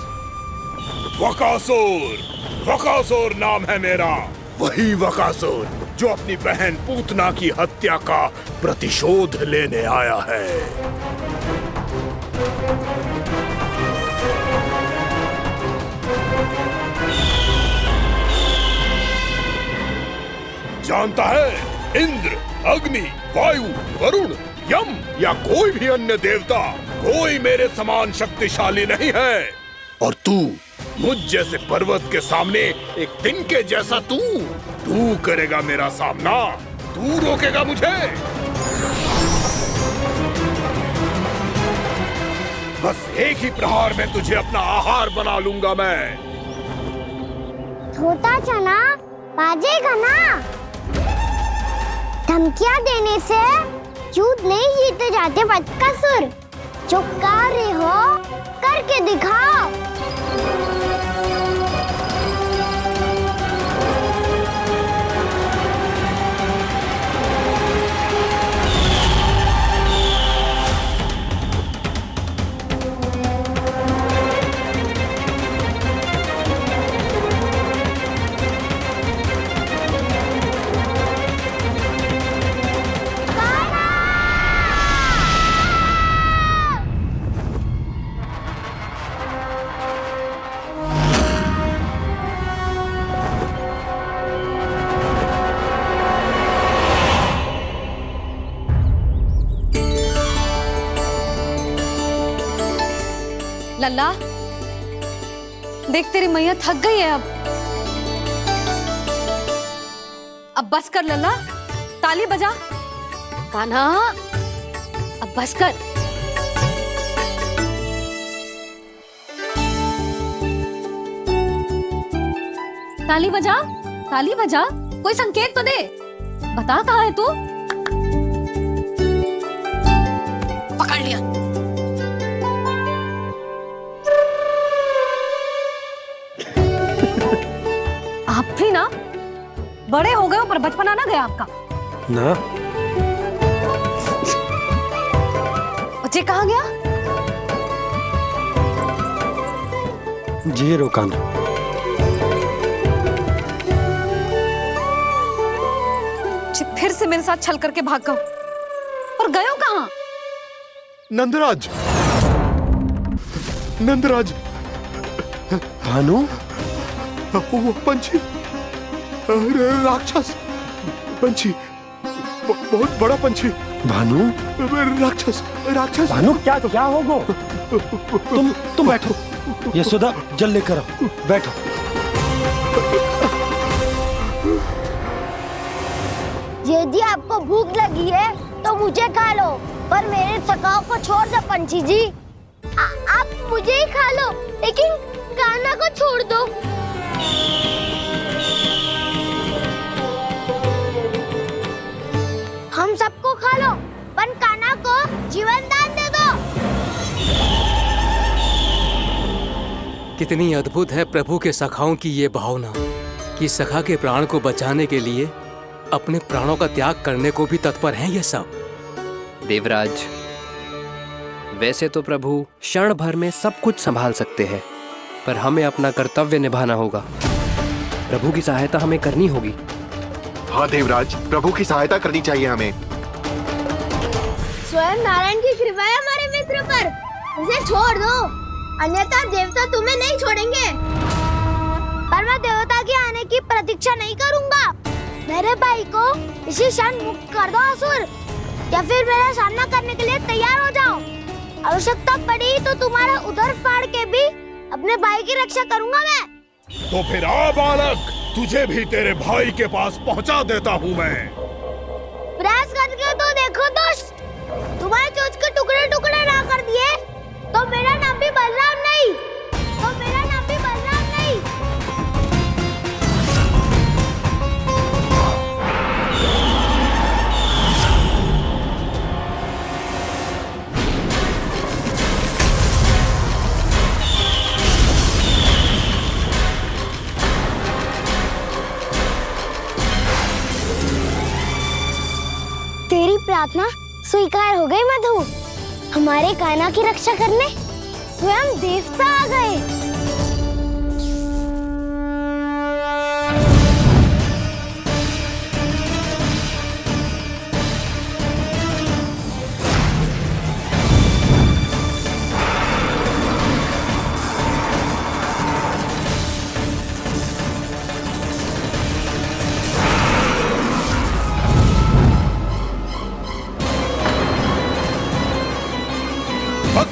वकासुर नाम है मेरा, वही वकासुर जो अपनी बहन पूतना की हत्या का प्रतिशोध लेने आया है। जानता है, इंद्र, अग्नि, वायु, वरुण, यम या कोई भी अन्य देवता कोई मेरे समान शक्तिशाली नहीं है। और तू मुझ जैसे पर्वत के सामने एक तिनके जैसा तू करेगा मेरा सामना? तू रोकेगा मुझे? बस एक ही प्रहार में तुझे अपना आहार बना लूंगा मैं। छोटा चना बाजेगा ना? धमकियां देने से युद्ध नहीं जीते जाते बदकसूर। जो कार्य हो करके दिखाओ। लल्ला, देख तेरी मैया थक गई है अब बस कर लल्ला, ताली बजा। कान्हा, अब बस कर। ताली बजा, ताली बजा, कोई संकेत तो दे। बता कहाँ है तू? पकड़ लिया। आप भी ना बड़े हो गए हो, पर बचपना ना गया आपका ना। बच्चे कहाँ गया? जी रोकान। फिर से मेरे साथ छल करके भाग गए, और गए हो कहाँ? नंदराज, नंदराज। भानु, वो पंछी, राक्षस पंछी, बहुत बड़ा पंछी। भानु, राक्षस, राक्षस। भानु, क्या होगो? तुम बैठो। यशोदा, जल लेकर आओ, बैठो। यदि आपको भूख लगी है तो मुझे खा लो, पर मेरे सखाओं को छोड़ दो पंछी जी। आप मुझे ही खा लो, लेकिन कान्हा को छोड़ दो। हम सबको खा लो, पर कान्हा को जीवन दान दे दो। कितनी अद्भुत है प्रभु के सखाओं की ये भावना कि सखा के प्राण को बचाने के लिए अपने प्राणों का त्याग करने को भी तत्पर हैं ये सब। देवराज, वैसे तो प्रभु क्षण भर में सब कुछ संभाल सकते हैं, पर हमें अपना कर्तव्य निभाना होगा। प्रभु की सहायता हमें करनी होगी। हाँ देवराज, प्रभु की सहायता करनी चाहिए हमें। स्वयं नारायण की कृपा है हमारे मित्र पर, उसे छोड़ दो, अन्यथा देवता तुम्हें नहीं छोड़ेंगे। पर मैं देवता के आने की प्रतीक्षा नहीं करूंगा। मेरे भाई को इसी क्षण मुक्त कर दो असुर। या फिर मेरा सामना करने के लिए तैयार हो जाओ। आवश्यकता पड़ी तो तुम्हारा उधर फाड़ के भी अपने भाई की रक्षा करूंगा मैं। तो फिर आ बालक, तुझे भी तेरे भाई के पास पहुंचा देता हूँ मैं। प्रयास करके तो देखो दोस्त, तुम्हारे चोंच के टुकड़े टुकड़े ना कर दिए तो मेरा नाम भी बलराम नहीं, तो मेरा नाम भी बलराम नहीं। तेरी प्रार्थना स्वीकार हो गई मधु। हमारे कान्हा की रक्षा करने स्वयं देवता आ गए।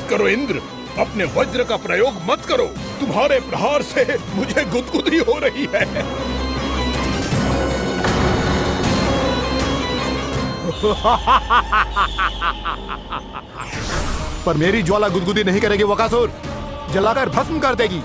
करो इंद्र, अपने वज्र का प्रयोग मत करो। तुम्हारे प्रहार से मुझे गुदगुदी हो रही है। पर मेरी ज्वाला गुदगुदी नहीं करेगी वकासुर, जलाकर भस्म कर देगी।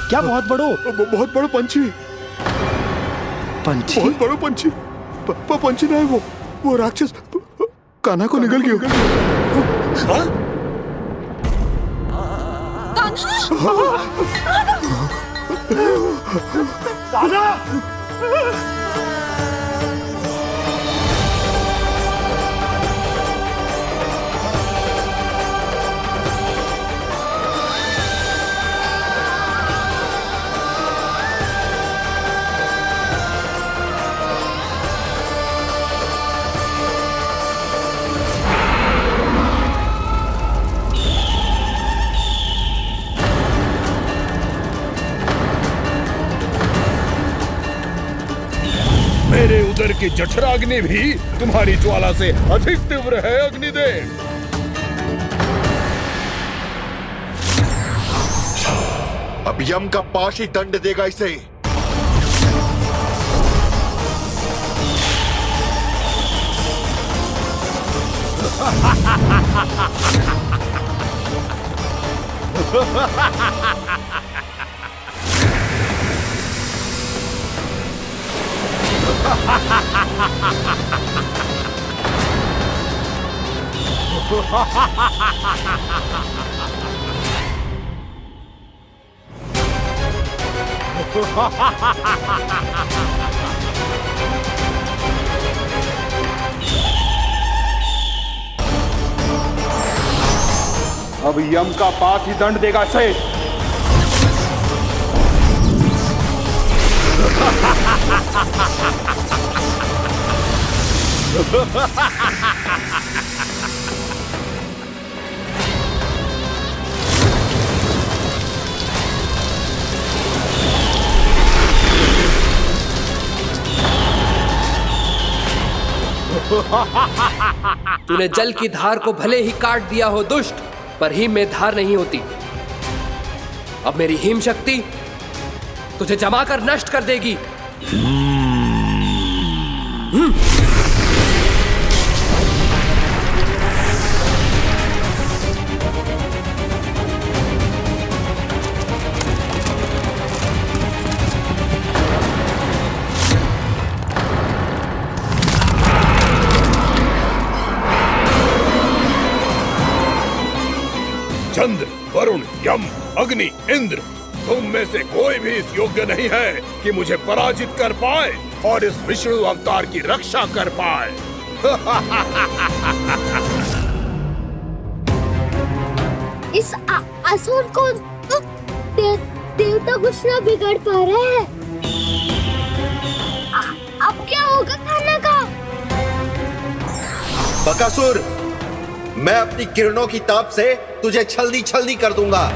क्या बहुत बड़ो? बहुत बड़ो पंछी। पंछी? बहुत बड़ो पंछी। पंछी ना है वो राक्षस कान्हा को निगल गया। हाँ? कान्हा! मेरे उदर की जठराग्नि भी तुम्हारी ज्वाला से अधिक तीव्र है अग्निदेव। अब यम का पाश ही दंड देगा इसे। अब यम का पाश ही दंड देगा इसे। तूने जल की धार को भले ही काट दिया हो दुष्ट, पर हिम में धार नहीं होती। अब मेरी हिम शक्ति तुझे जमाकर नष्ट कर देगी। चंद्र, वरुण, यम, अग्नि, इंद्र, तुम में से कोई भी इस योग्य नहीं है कि मुझे पराजित कर पाए और इस विष्णु अवतार की रक्षा कर पाए। इस असुर को देवता कुछ ना बिगड़ पा रहे हैं। अब क्या होगा खाना का? बकासुर, मैं अपनी किरणों की ताप से तुझे छल्दी छल्दी कर दूंगा।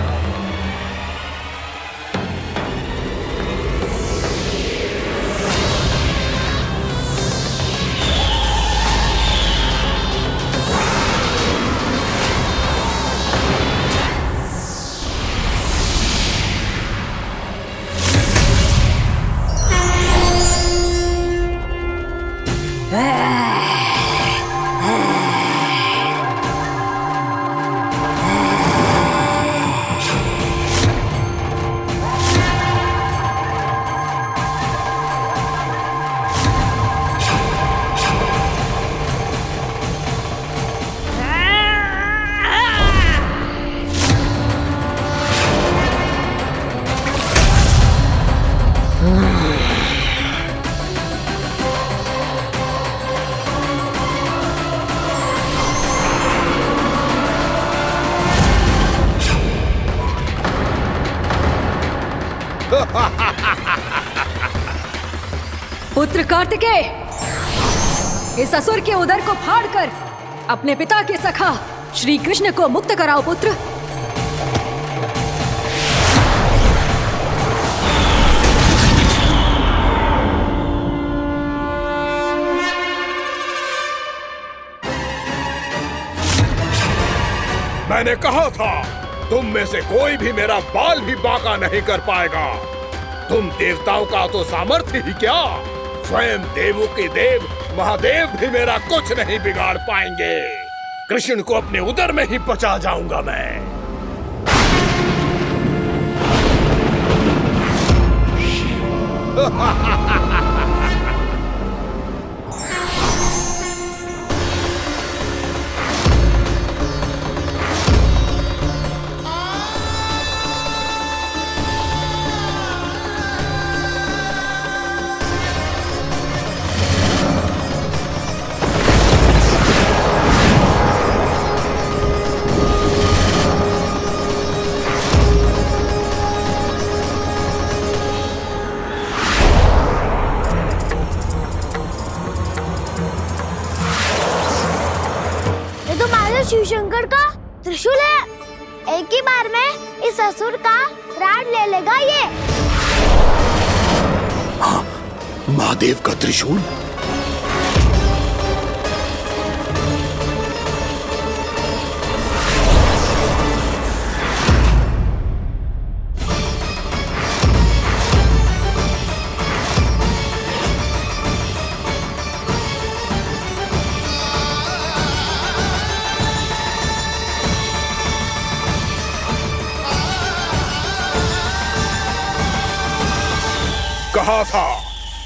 पुत्र कार्तिकेय, इस असुर के उदर को फाड़कर अपने पिता के सखा श्री कृष्ण को मुक्त कराओ पुत्र। मैंने कहा था, तुम में से कोई भी मेरा बाल भी बांका नहीं कर पाएगा। तुम देवताओं का तो सामर्थ्य ही क्या, स्वयं देवों के देव महादेव भी मेरा कुछ नहीं बिगाड़ पाएंगे। कृष्ण को अपने उदर में ही पचा जाऊंगा मैं। शिव शंकर का त्रिशूल है। एक ही बार में इस असुर का प्राण ले लेगा ये। हाँ, महादेव का त्रिशूल।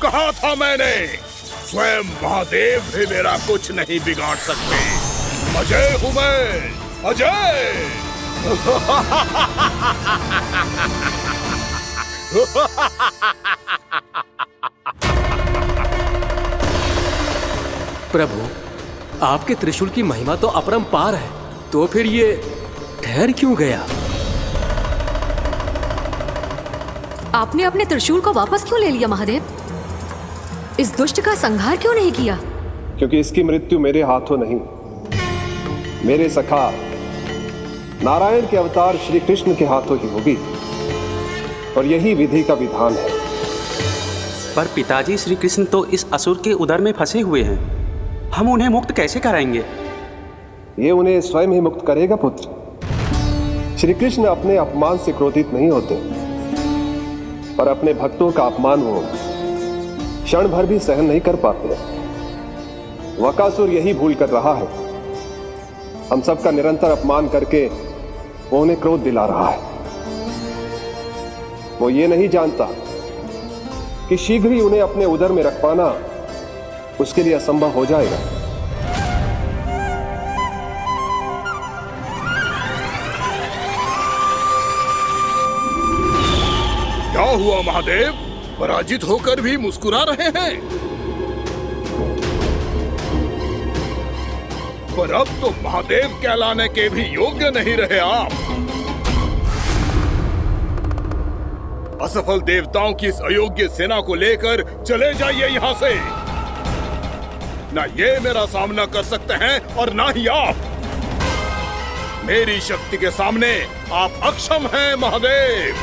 कहा था मैंने, स्वयं महादेव भी मेरा कुछ नहीं बिगाड़ सकते। अजय हूं मैं, अजय। प्रभु, आपके त्रिशूल की महिमा तो अपरंपार है, तो फिर ये ठहर क्यों गया? आपने अपने त्रिशूल को वापस क्यों ले लिया महादेव? इस दुष्ट का संहार क्यों नहीं किया? क्योंकि इसकी मृत्यु मेरे हाथों नहीं, मेरे सखा नारायण के अवतार श्री कृष्ण के हाथों ही होगी, और यही विधि का विधान है। पर पिताजी, श्री कृष्ण तो इस असुर के उदर में फंसे हुए हैं, हम उन्हें मुक्त कैसे कराएंगे? ये उन्हें स्वयं ही मुक्त करेगा पुत्र। श्री कृष्ण अपने अपमान से क्रोधित नहीं होते, पर अपने भक्तों का अपमान वो क्षण भर भी सहन नहीं कर पाते। वकासुर यही भूल कर रहा है, हम सबका निरंतर अपमान करके वो उन्हें क्रोध दिला रहा है। वो ये नहीं जानता कि शीघ्र ही उन्हें अपने उदर में रख पाना उसके लिए असंभव हो जाएगा। क्या हुआ महादेव, पराजित होकर भी मुस्कुरा रहे हैं? पर अब तो महादेव कहलाने के भी योग्य नहीं रहे आप। असफल देवताओं की इस अयोग्य सेना को लेकर चले जाइए यहाँ से। ना ये मेरा सामना कर सकते हैं और ना ही आप। मेरी शक्ति के सामने आप अक्षम हैं महादेव।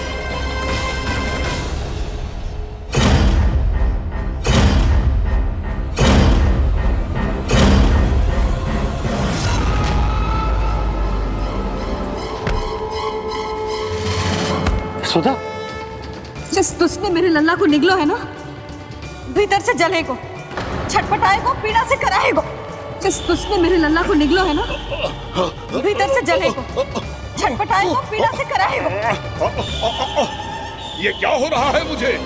सुधा, जिस दुष्ट ने मेरे लल्ला को निगलो है ना, भीतर से जलेगो, छटपटाएगो, पीड़ा से कराएगो। जिस दुष्ट ने मेरे लल्ला को निगलो है ना, भीतर से जलेगो, छटपटाएगो, पीड़ा से कराएगो। ये क्या हो रहा है मुझे?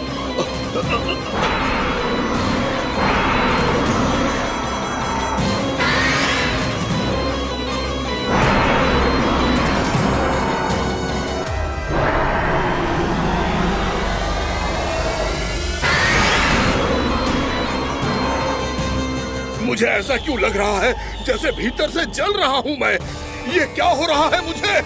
मुझे ऐसा क्यों लग रहा है जैसे भीतर से जल रहा हूं मैं। ये क्या हो रहा है मुझे?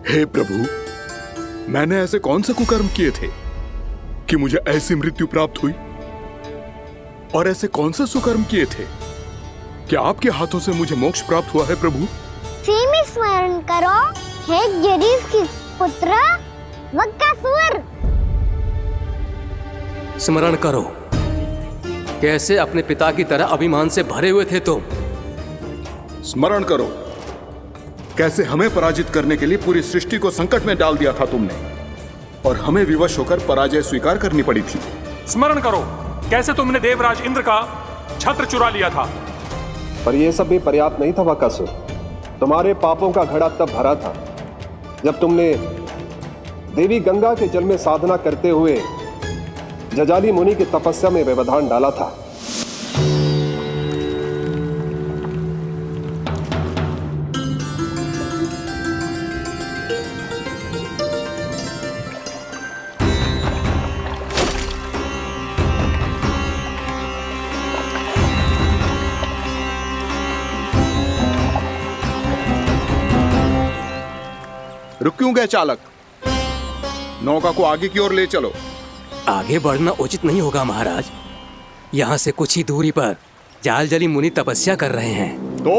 हे प्रभु, मैंने ऐसे कौन से कुकर्म किए थे कि मुझे ऐसी मृत्यु प्राप्त हुई? और ऐसे कौन से सुकर्म किए थे कि आपके हाथों से मुझे मोक्ष प्राप्त हुआ है प्रभु? स्मरण करो, हे जरीफ की पुत्र वक्कासुर। स्मरण करो, कैसे अपने पिता की तरह अभिमान से भरे हुए थे तुम। स्मरण करो, कैसे हमें पराजित करने के लिए पूरी सृष्टि को संकट में डाल दिया था तुमने और हमें विवश होकर पराजय स्वीकार करनी पड़ी थी। स्मरण करो, कैसे तुमने देवराज इंद्र का छत्र चुरा लिया था। पर यह सब भी पर्याप्त नहीं था बकासुर। तुम्हारे पापों का घड़ा तब भरा था जब तुमने देवी गंगा के जल में साधना करते हुए जजाली मुनि की तपस्या में व्यवधान डाला था। रुक क्यों गए चालक? नौका को आगे की ओर ले चलो। आगे बढ़ना उचित नहीं होगा महाराज। यहाँ से कुछ ही दूरी पर जालजली मुनि तपस्या कर रहे हैं। तो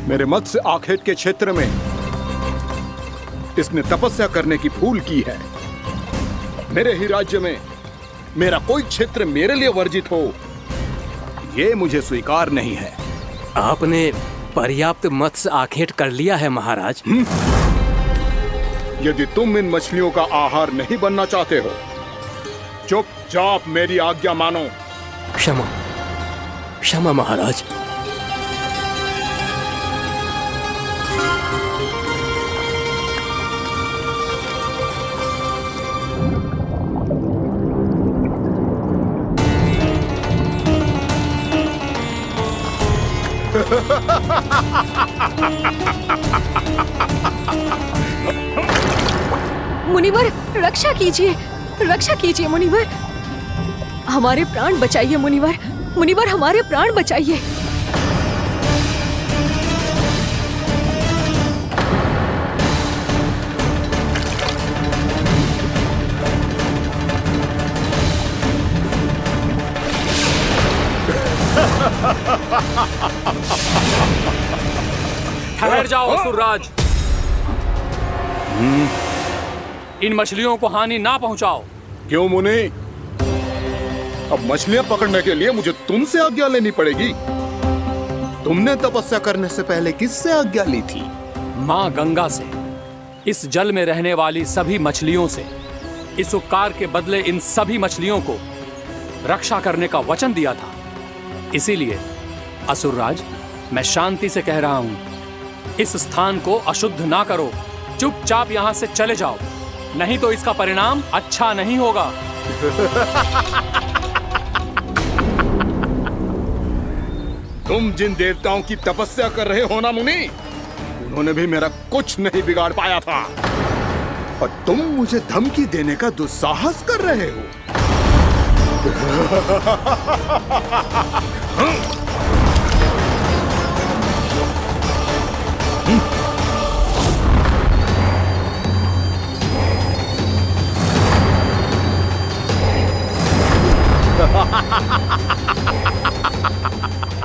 मेरे मत्स्य आखेट के क्षेत्र में इसने तपस्या करने की भूल की है। मेरे ही राज्य में मेरा कोई क्षेत्र मेरे लिए वर्जित हो, ये मुझे स्वीकार नहीं है। आपने पर्याप्त मत्स्य आखेट कर लिया है महाराज। यदि तुम इन मछलियों का आहार नहीं बनना चाहते हो, चुपचाप मेरी आज्ञा मानो। क्षमा, क्षमा महाराज। मुनिवर, रक्षा कीजिए, रक्षा कीजिए मुनिवर, हमारे प्राण बचाइए मुनिवर, मुनिवर हमारे प्राण बचाइए। ठहर जाओ असुरराज, इन मछलियों को हानि ना पहुंचाओ। क्यों मुनि? अब मछलियां पकड़ने के लिए मुझे तुमसे आज्ञा लेनी पड़ेगी। तुमने तपस्या करने से पहले किससे आज्ञा ली थी? मां गंगा से, इस जल में रहने वाली सभी मछलियों से। इस उपकार के बदले इन सभी मछलियों को रक्षा करने का वचन दिया था। इसीलिए असुरराज, मैं शांति से कह रहा हूं, इस स्थान को अशुद्ध ना करो, चुपचाप यहां से चले जाओ, नहीं तो इसका परिणाम अच्छा नहीं होगा। तुम जिन देवताओं की तपस्या कर रहे हो ना मुनि, उन्होंने भी मेरा कुछ नहीं बिगाड़ पाया था, और तुम मुझे धमकी देने का दुस्साहस कर रहे हो।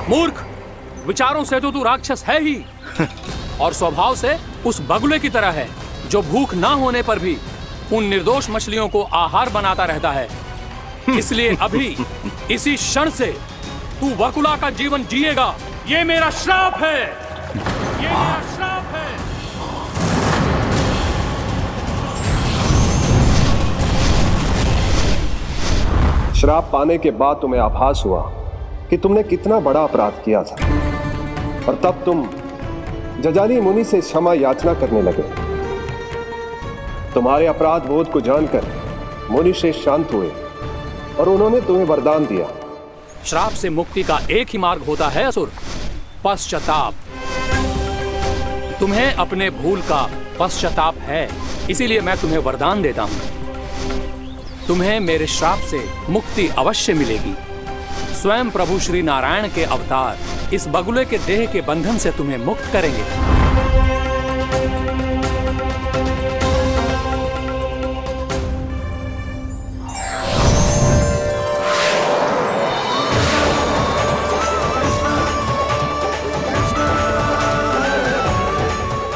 मूर्ख, विचारों से तो तू राक्षस है ही, और स्वभाव से उस बगुले की तरह है जो भूख ना होने पर भी उन निर्दोष मछलियों को आहार बनाता रहता है। इसलिए अभी इसी क्षण से तू बगुला का जीवन जिएगा। ये मेरा श्राप है, ये मेरा श्राप है। श्राप पाने के बाद तुम्हें आभास हुआ कि तुमने कितना बड़ा अपराध किया था, और तब तुम जजाली मुनि से क्षमा याचना करने लगे। तुम्हारे अपराध बोध को जानकर मुनि श्रेष्ठ शांत हुए और उन्होंने तुम्हें वरदान दिया। श्राप से मुक्ति का एक ही मार्ग होता है असुर, पश्चाताप। तुम्हें अपने भूल का पश्चाताप है, इसीलिए मैं तुम्हें वरदान देता हूं। तुम्हें मेरे श्राप से मुक्ति अवश्य मिलेगी। स्वयं प्रभु श्री नारायण के अवतार इस बगुले के देह के बंधन से तुम्हें मुक्त करेंगे।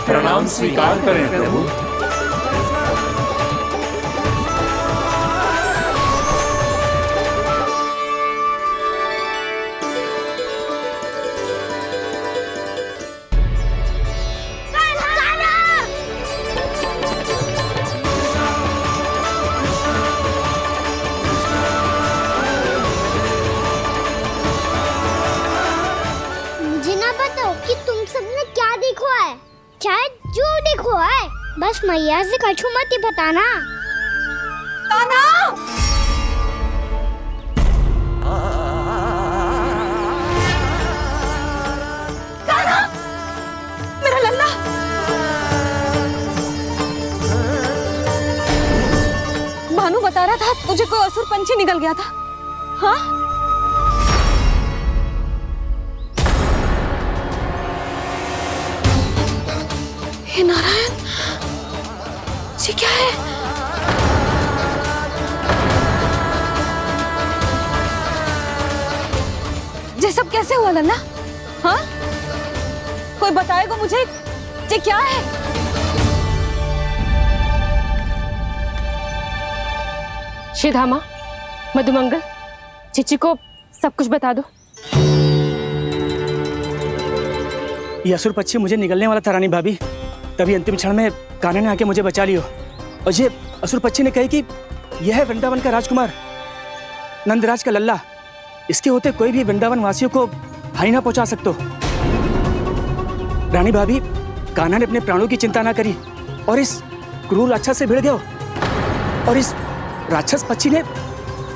प्रणाम स्वीकार करें प्रभु। बस मैया से कछु मत ही बताना। कान्हा! कान्हा! मेरा लल्ला! भानु बता रहा था तुझे कोई असुर पंछी निकल गया था। हाँ? हे नारायण, ये क्या है? कैसे हुआ लल्ला? हाँ, कोई बताएगा मुझे ये क्या है? श्रीधामा, मधुमंगल, चिची को सब कुछ बता दो। ये असुर पक्षी मुझे निगलने वाला था रानी भाभी, तभी अंतिम क्षण में कान्हा ने आके मुझे बचा लियो। और ये असुर पक्षी ने कही कि यह है वृंदावन का राजकुमार, नंदराज का लल्ला। इसके होते कोई भी वृंदावन वासियों को हानि ना पहुंचा सकते। रानी भाभी, कान्हा ने अपने प्राणों की चिंता ना करी और इस क्रूर राक्षस से भिड़ गयो, और इस राक्षस पक्षी ने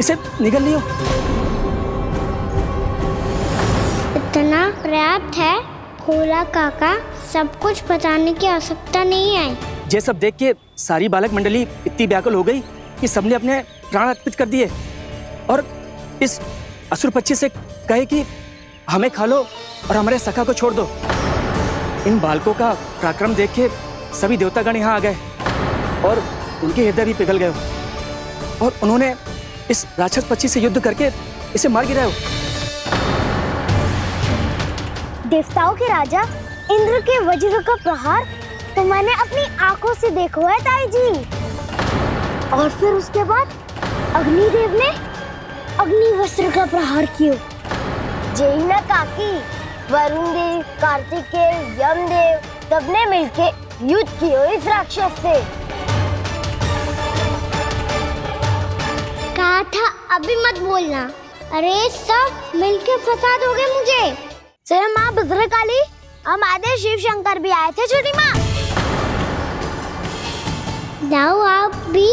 इसे निगल लियो। इतना पर्याप्त है भोला काका, सब कुछ बताने की आवश्यकता नहीं है। ये सब देख के सारी बालक मंडली इतनी व्याकुल हो गई कि सबने अपने प्राण अर्पित कर दिए और इस असुर पक्षी से कहे कि हमें खा लो और हमारे सखा को छोड़ दो। इन बालकों का पराक्रम देख के सभी देवतागण यहाँ आ गए और उनके हृदय भी पिघल गए और उन्होंने इस राक्षस पक्षी से युद्ध करके इसे मार गिराया। देवताओं के राजा इंद्र के वज्र का प्रहार तो मैंने अपनी आंखों से देखा है ताई जी। और फिर उसके बाद अग्निदेव ने अग्निवस्त्र का प्रहार किया। जय ना काकी, वरुण देव, कार्तिकेय, यमदेव सबने मिलके युद्ध किया इस राक्षस से। कहा था अभी मत बोलना। अरे सब मिलके फंसा दोगे मुझे। जय माँ भद्रकाली, हमारे शिव शंकर भी आए थे छोटी माँ। जाओ आप भी।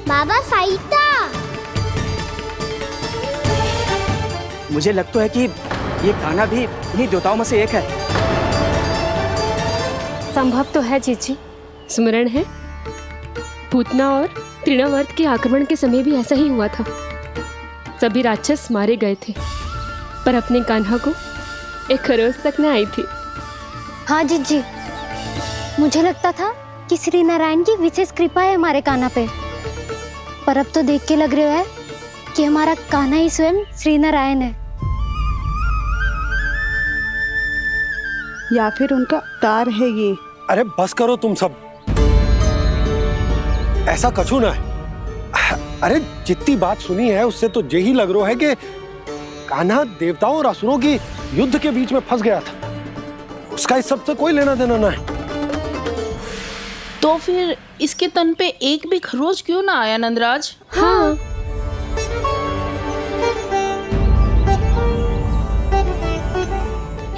बाबा साईता, मुझे लगता है कि ये कान्हा भी इन्हीं देवताओं में से एक है। संभव तो है चीची। स्मरण है, पूतना और तृणावर्त के आक्रमण के समय भी ऐसा ही हुआ था। सभी राक्षस मारे गए थे, पर अपने कान्हा को एक खरोच तक न आई थी। हाँ जीजी, मुझे लगता था कि श्री नारायण की विशेष कृपा है हमारे कान्हा पे, पर अब तो देख के लग रहा है कि हमारा कान्हा ही स्वयं श्री नारायण है। या फिर उनका अवतार है ये। अरे बस करो तुम सब, ऐसा कछु ना है। अरे जितनी बात सुनी है उससे तो यही लग रहा है कि कान्हा देवताओं और असुरों की युद्ध के बीच में फंस गया था। उसका इस सब से कोई लेना देना ना है। तो फिर इसके तन पे एक भी खरोच क्यों ना आया नंदराज? हाँ,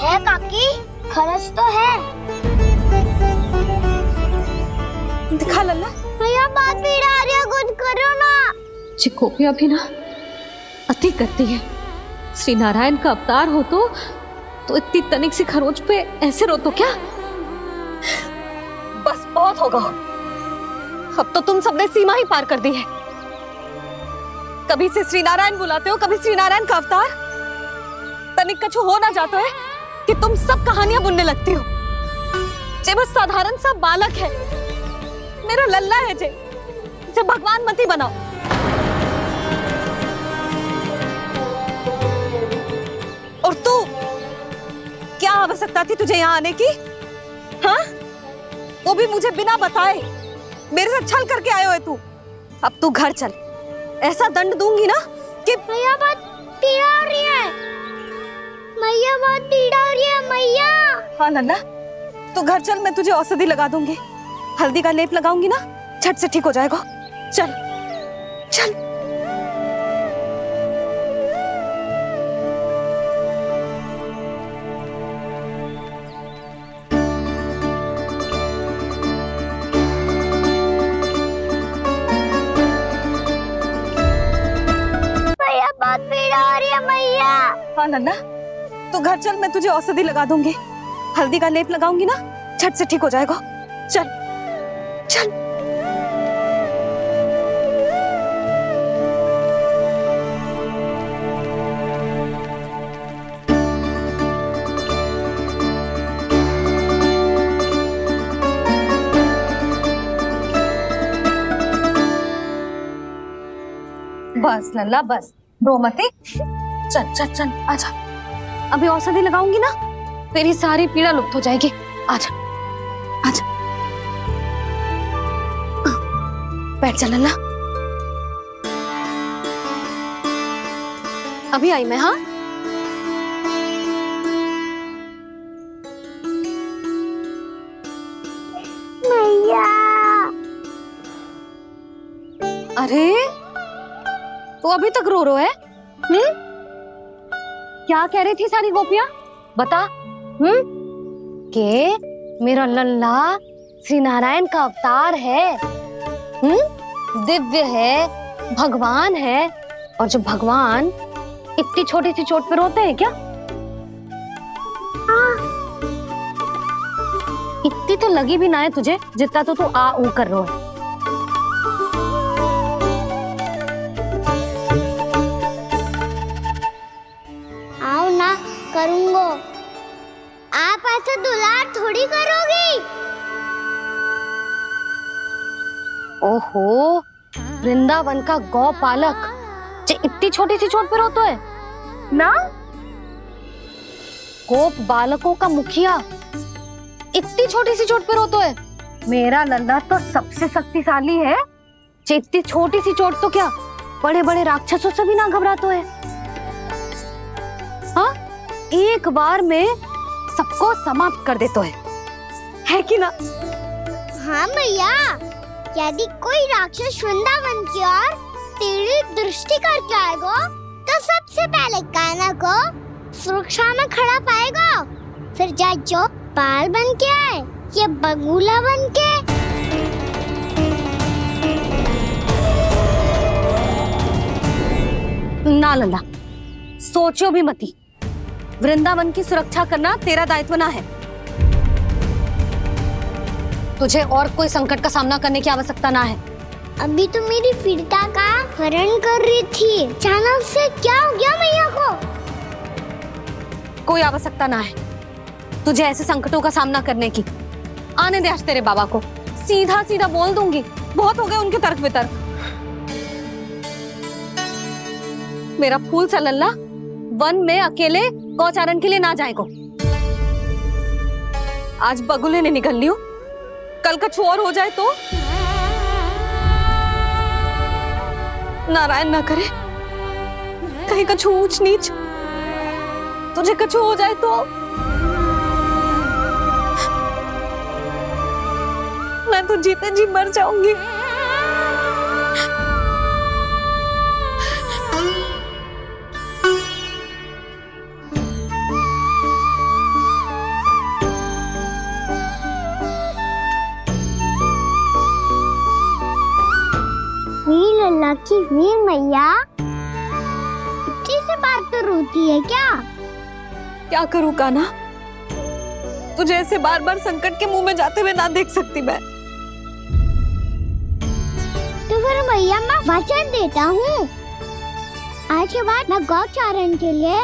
है काकी, खरच तो है। दिखा लल्ला। भैया बात पीड़ा आ रही है, कुछ करो ना। चिकोपिया भी ना अति करती है। श्री नारायण का अवतार हो तो इतनी तनिक सी खरोच पे ऐसे रो तो क्या? बस बहुत होगा। अब तो तुम सबने सीमा ही पार कर दी है। कभी से श्री नारायण बुलाते हो, कभी श्री नारायण का अवतार। तनिक कछु हो ना जाता है कि तुम सब कहानियां बुनने लगती हो। जे बस साधारण सा बालक है, मेरा लल्ला है जे, इसे भगवान मत ही बनाओ। और तू, क्या आवश्यकता थी तुझे यहाँ आने की? हाँ, वो भी मुझे बिना बताए। मेरे से छल करके आयो है तू। अब तू घर चल, ऐसा दंड दूंगी ना कि मैया बहुत पीड़ा हो रही है। मैया बहुत पीड़ा हो रही है मैया। हाँ नन्ना, तू घर चल, मैं तुझे औषधि लगा दूंगी। हल्दी का लेप लगाऊंगी ना, झट से ठीक हो जाएगा। चल चल। मैया बहुत पीड़ा हो रही है मैया। हाँ नन्ना, तू घर चल, मैं तुझे औषधि लगा दूंगी। हल्दी का लेप लगाऊंगी ना, झट से ठीक हो जाएगा। चल चल। बस लल्ला बस, रो मत। चल चल चल आजा, अभी औषधि लगाऊंगी ना, तेरी सारी पीड़ा लुप्त हो जाएगी। आजा आजा, बैठ जा लल्ला। अभी आई मैं। हाँ मैया। अरे तू अभी तक रो है? क्या कह रही थी सारी गोपियां? बता। के मेरा लल्ला श्री नारायण का अवतार है, दिव्य है, भगवान है। और जब भगवान इतनी छोटी सी चोट पे रोते हैं क्या? इतनी तो लगी भी ना है तुझे जितना तो तू आ ऊ कर रहा है। आओ ना करूंगो, आप ऐसे दुलार थोड़ी करोगी। ओहो, वृंदावन का गौ पालक जो इतनी छोटी सी चोट पे रोता है ना, गोप बालकों का मुखिया इतनी छोटी सी चोट पे रोता है। मेरा लल्ला तो सबसे शक्तिशाली है, जो इतनी छोटी सी चोट तो क्या बड़े बड़े राक्षसों से भी ना घबराता है। हाँ, एक बार में सबको समाप्त कर देता है कि ना? हाँ मैया, यदि कोई राक्षस वृंदावन की ओर टेढ़ी दृष्टि करके आएगा तो सबसे पहले कान्हा को सुरक्षा में खड़ा पाएगा, फिर चाहे जो बाल बन के आए या बगुला बन के। ना लल्ला, सोचो भी मती, वृंदावन की सुरक्षा करना तेरा दायित्व ना है। तुझे और कोई संकट का सामना करने की आवश्यकता ना है। अभी तो मेरी पीड़िता का हरण कर रही थी, अचानक से क्या हो गया मैया को? कोई आवश्यकता ना है तुझे ऐसे संकटों का सामना करने की। आने दे आज तेरे बाबा को, सीधा सीधा बोल दूंगी, बहुत हो गए उनके तर्क वितर्क। मेरा फूल सा लल्ला वन में अकेले गौचारण के लिए ना जाएगो। आज बगुले ने निकल लियो, कल कछु और हो जाए तो? नारायण ना करे, कहीं कछु ऊंच नीच तुझे कछु हो जाए तो? मैं तो जीते जी मर जाऊंगी। वीर लल्ला की वीर मैया इतनी सी बात तो रोती है क्या? क्या करूं कान्हा, तुझे ऐसे बार बार संकट के मुंह में जाते हुए ना देख सकती मैं। तो फिर मैया मैं वचन देता हूँ, आज के बाद मैं गौचारण के लिए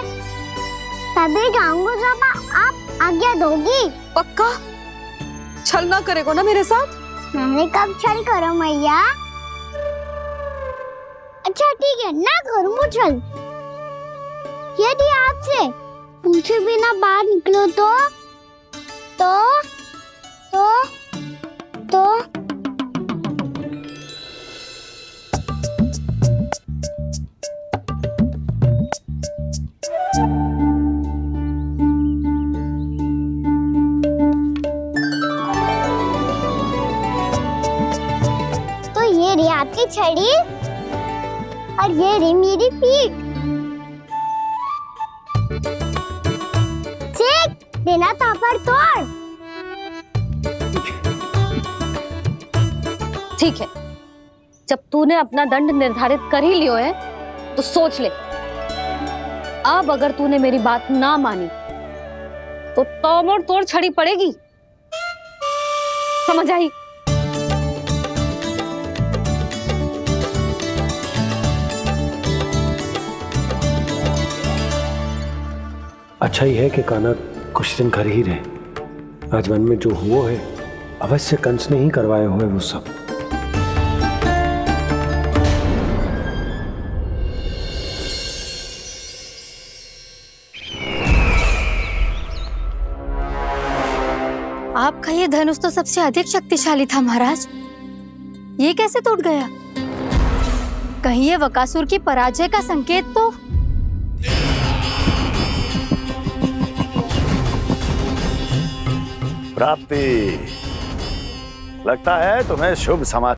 तभी जाऊंगा जब आप आज्ञा दोगी। पक्का? छल ना करेगा ना मेरे साथ? मैंने कब छल करो मैया? अच्छा ठीक है, ना करूँगा छल। यदि आपसे पूछे बिना बाहर निकलो तो ये रही आपकी छड़ी और ये रही मेरी पीठ। चेक देना था पर तोड़। ठीक है, जब तूने अपना दंड निर्धारित कर ही लियो है तो सोच ले, अब अगर तूने मेरी बात ना मानी तो तोड़ तोड़ छड़ी पड़ेगी, समझ आई? अच्छा ही है कि कान्हा कुछ दिन घर ही रहे। आज वन में जो हुआ है अवश्य कंस ने ही करवाए हुए वो सब। आपका ये धनुष तो सबसे अधिक शक्तिशाली था महाराज, ये कैसे टूट गया? कहीं ये बकासुर की पराजय का संकेत तो? प्राप्ति, लगता है तुम्हें शुभ समाचार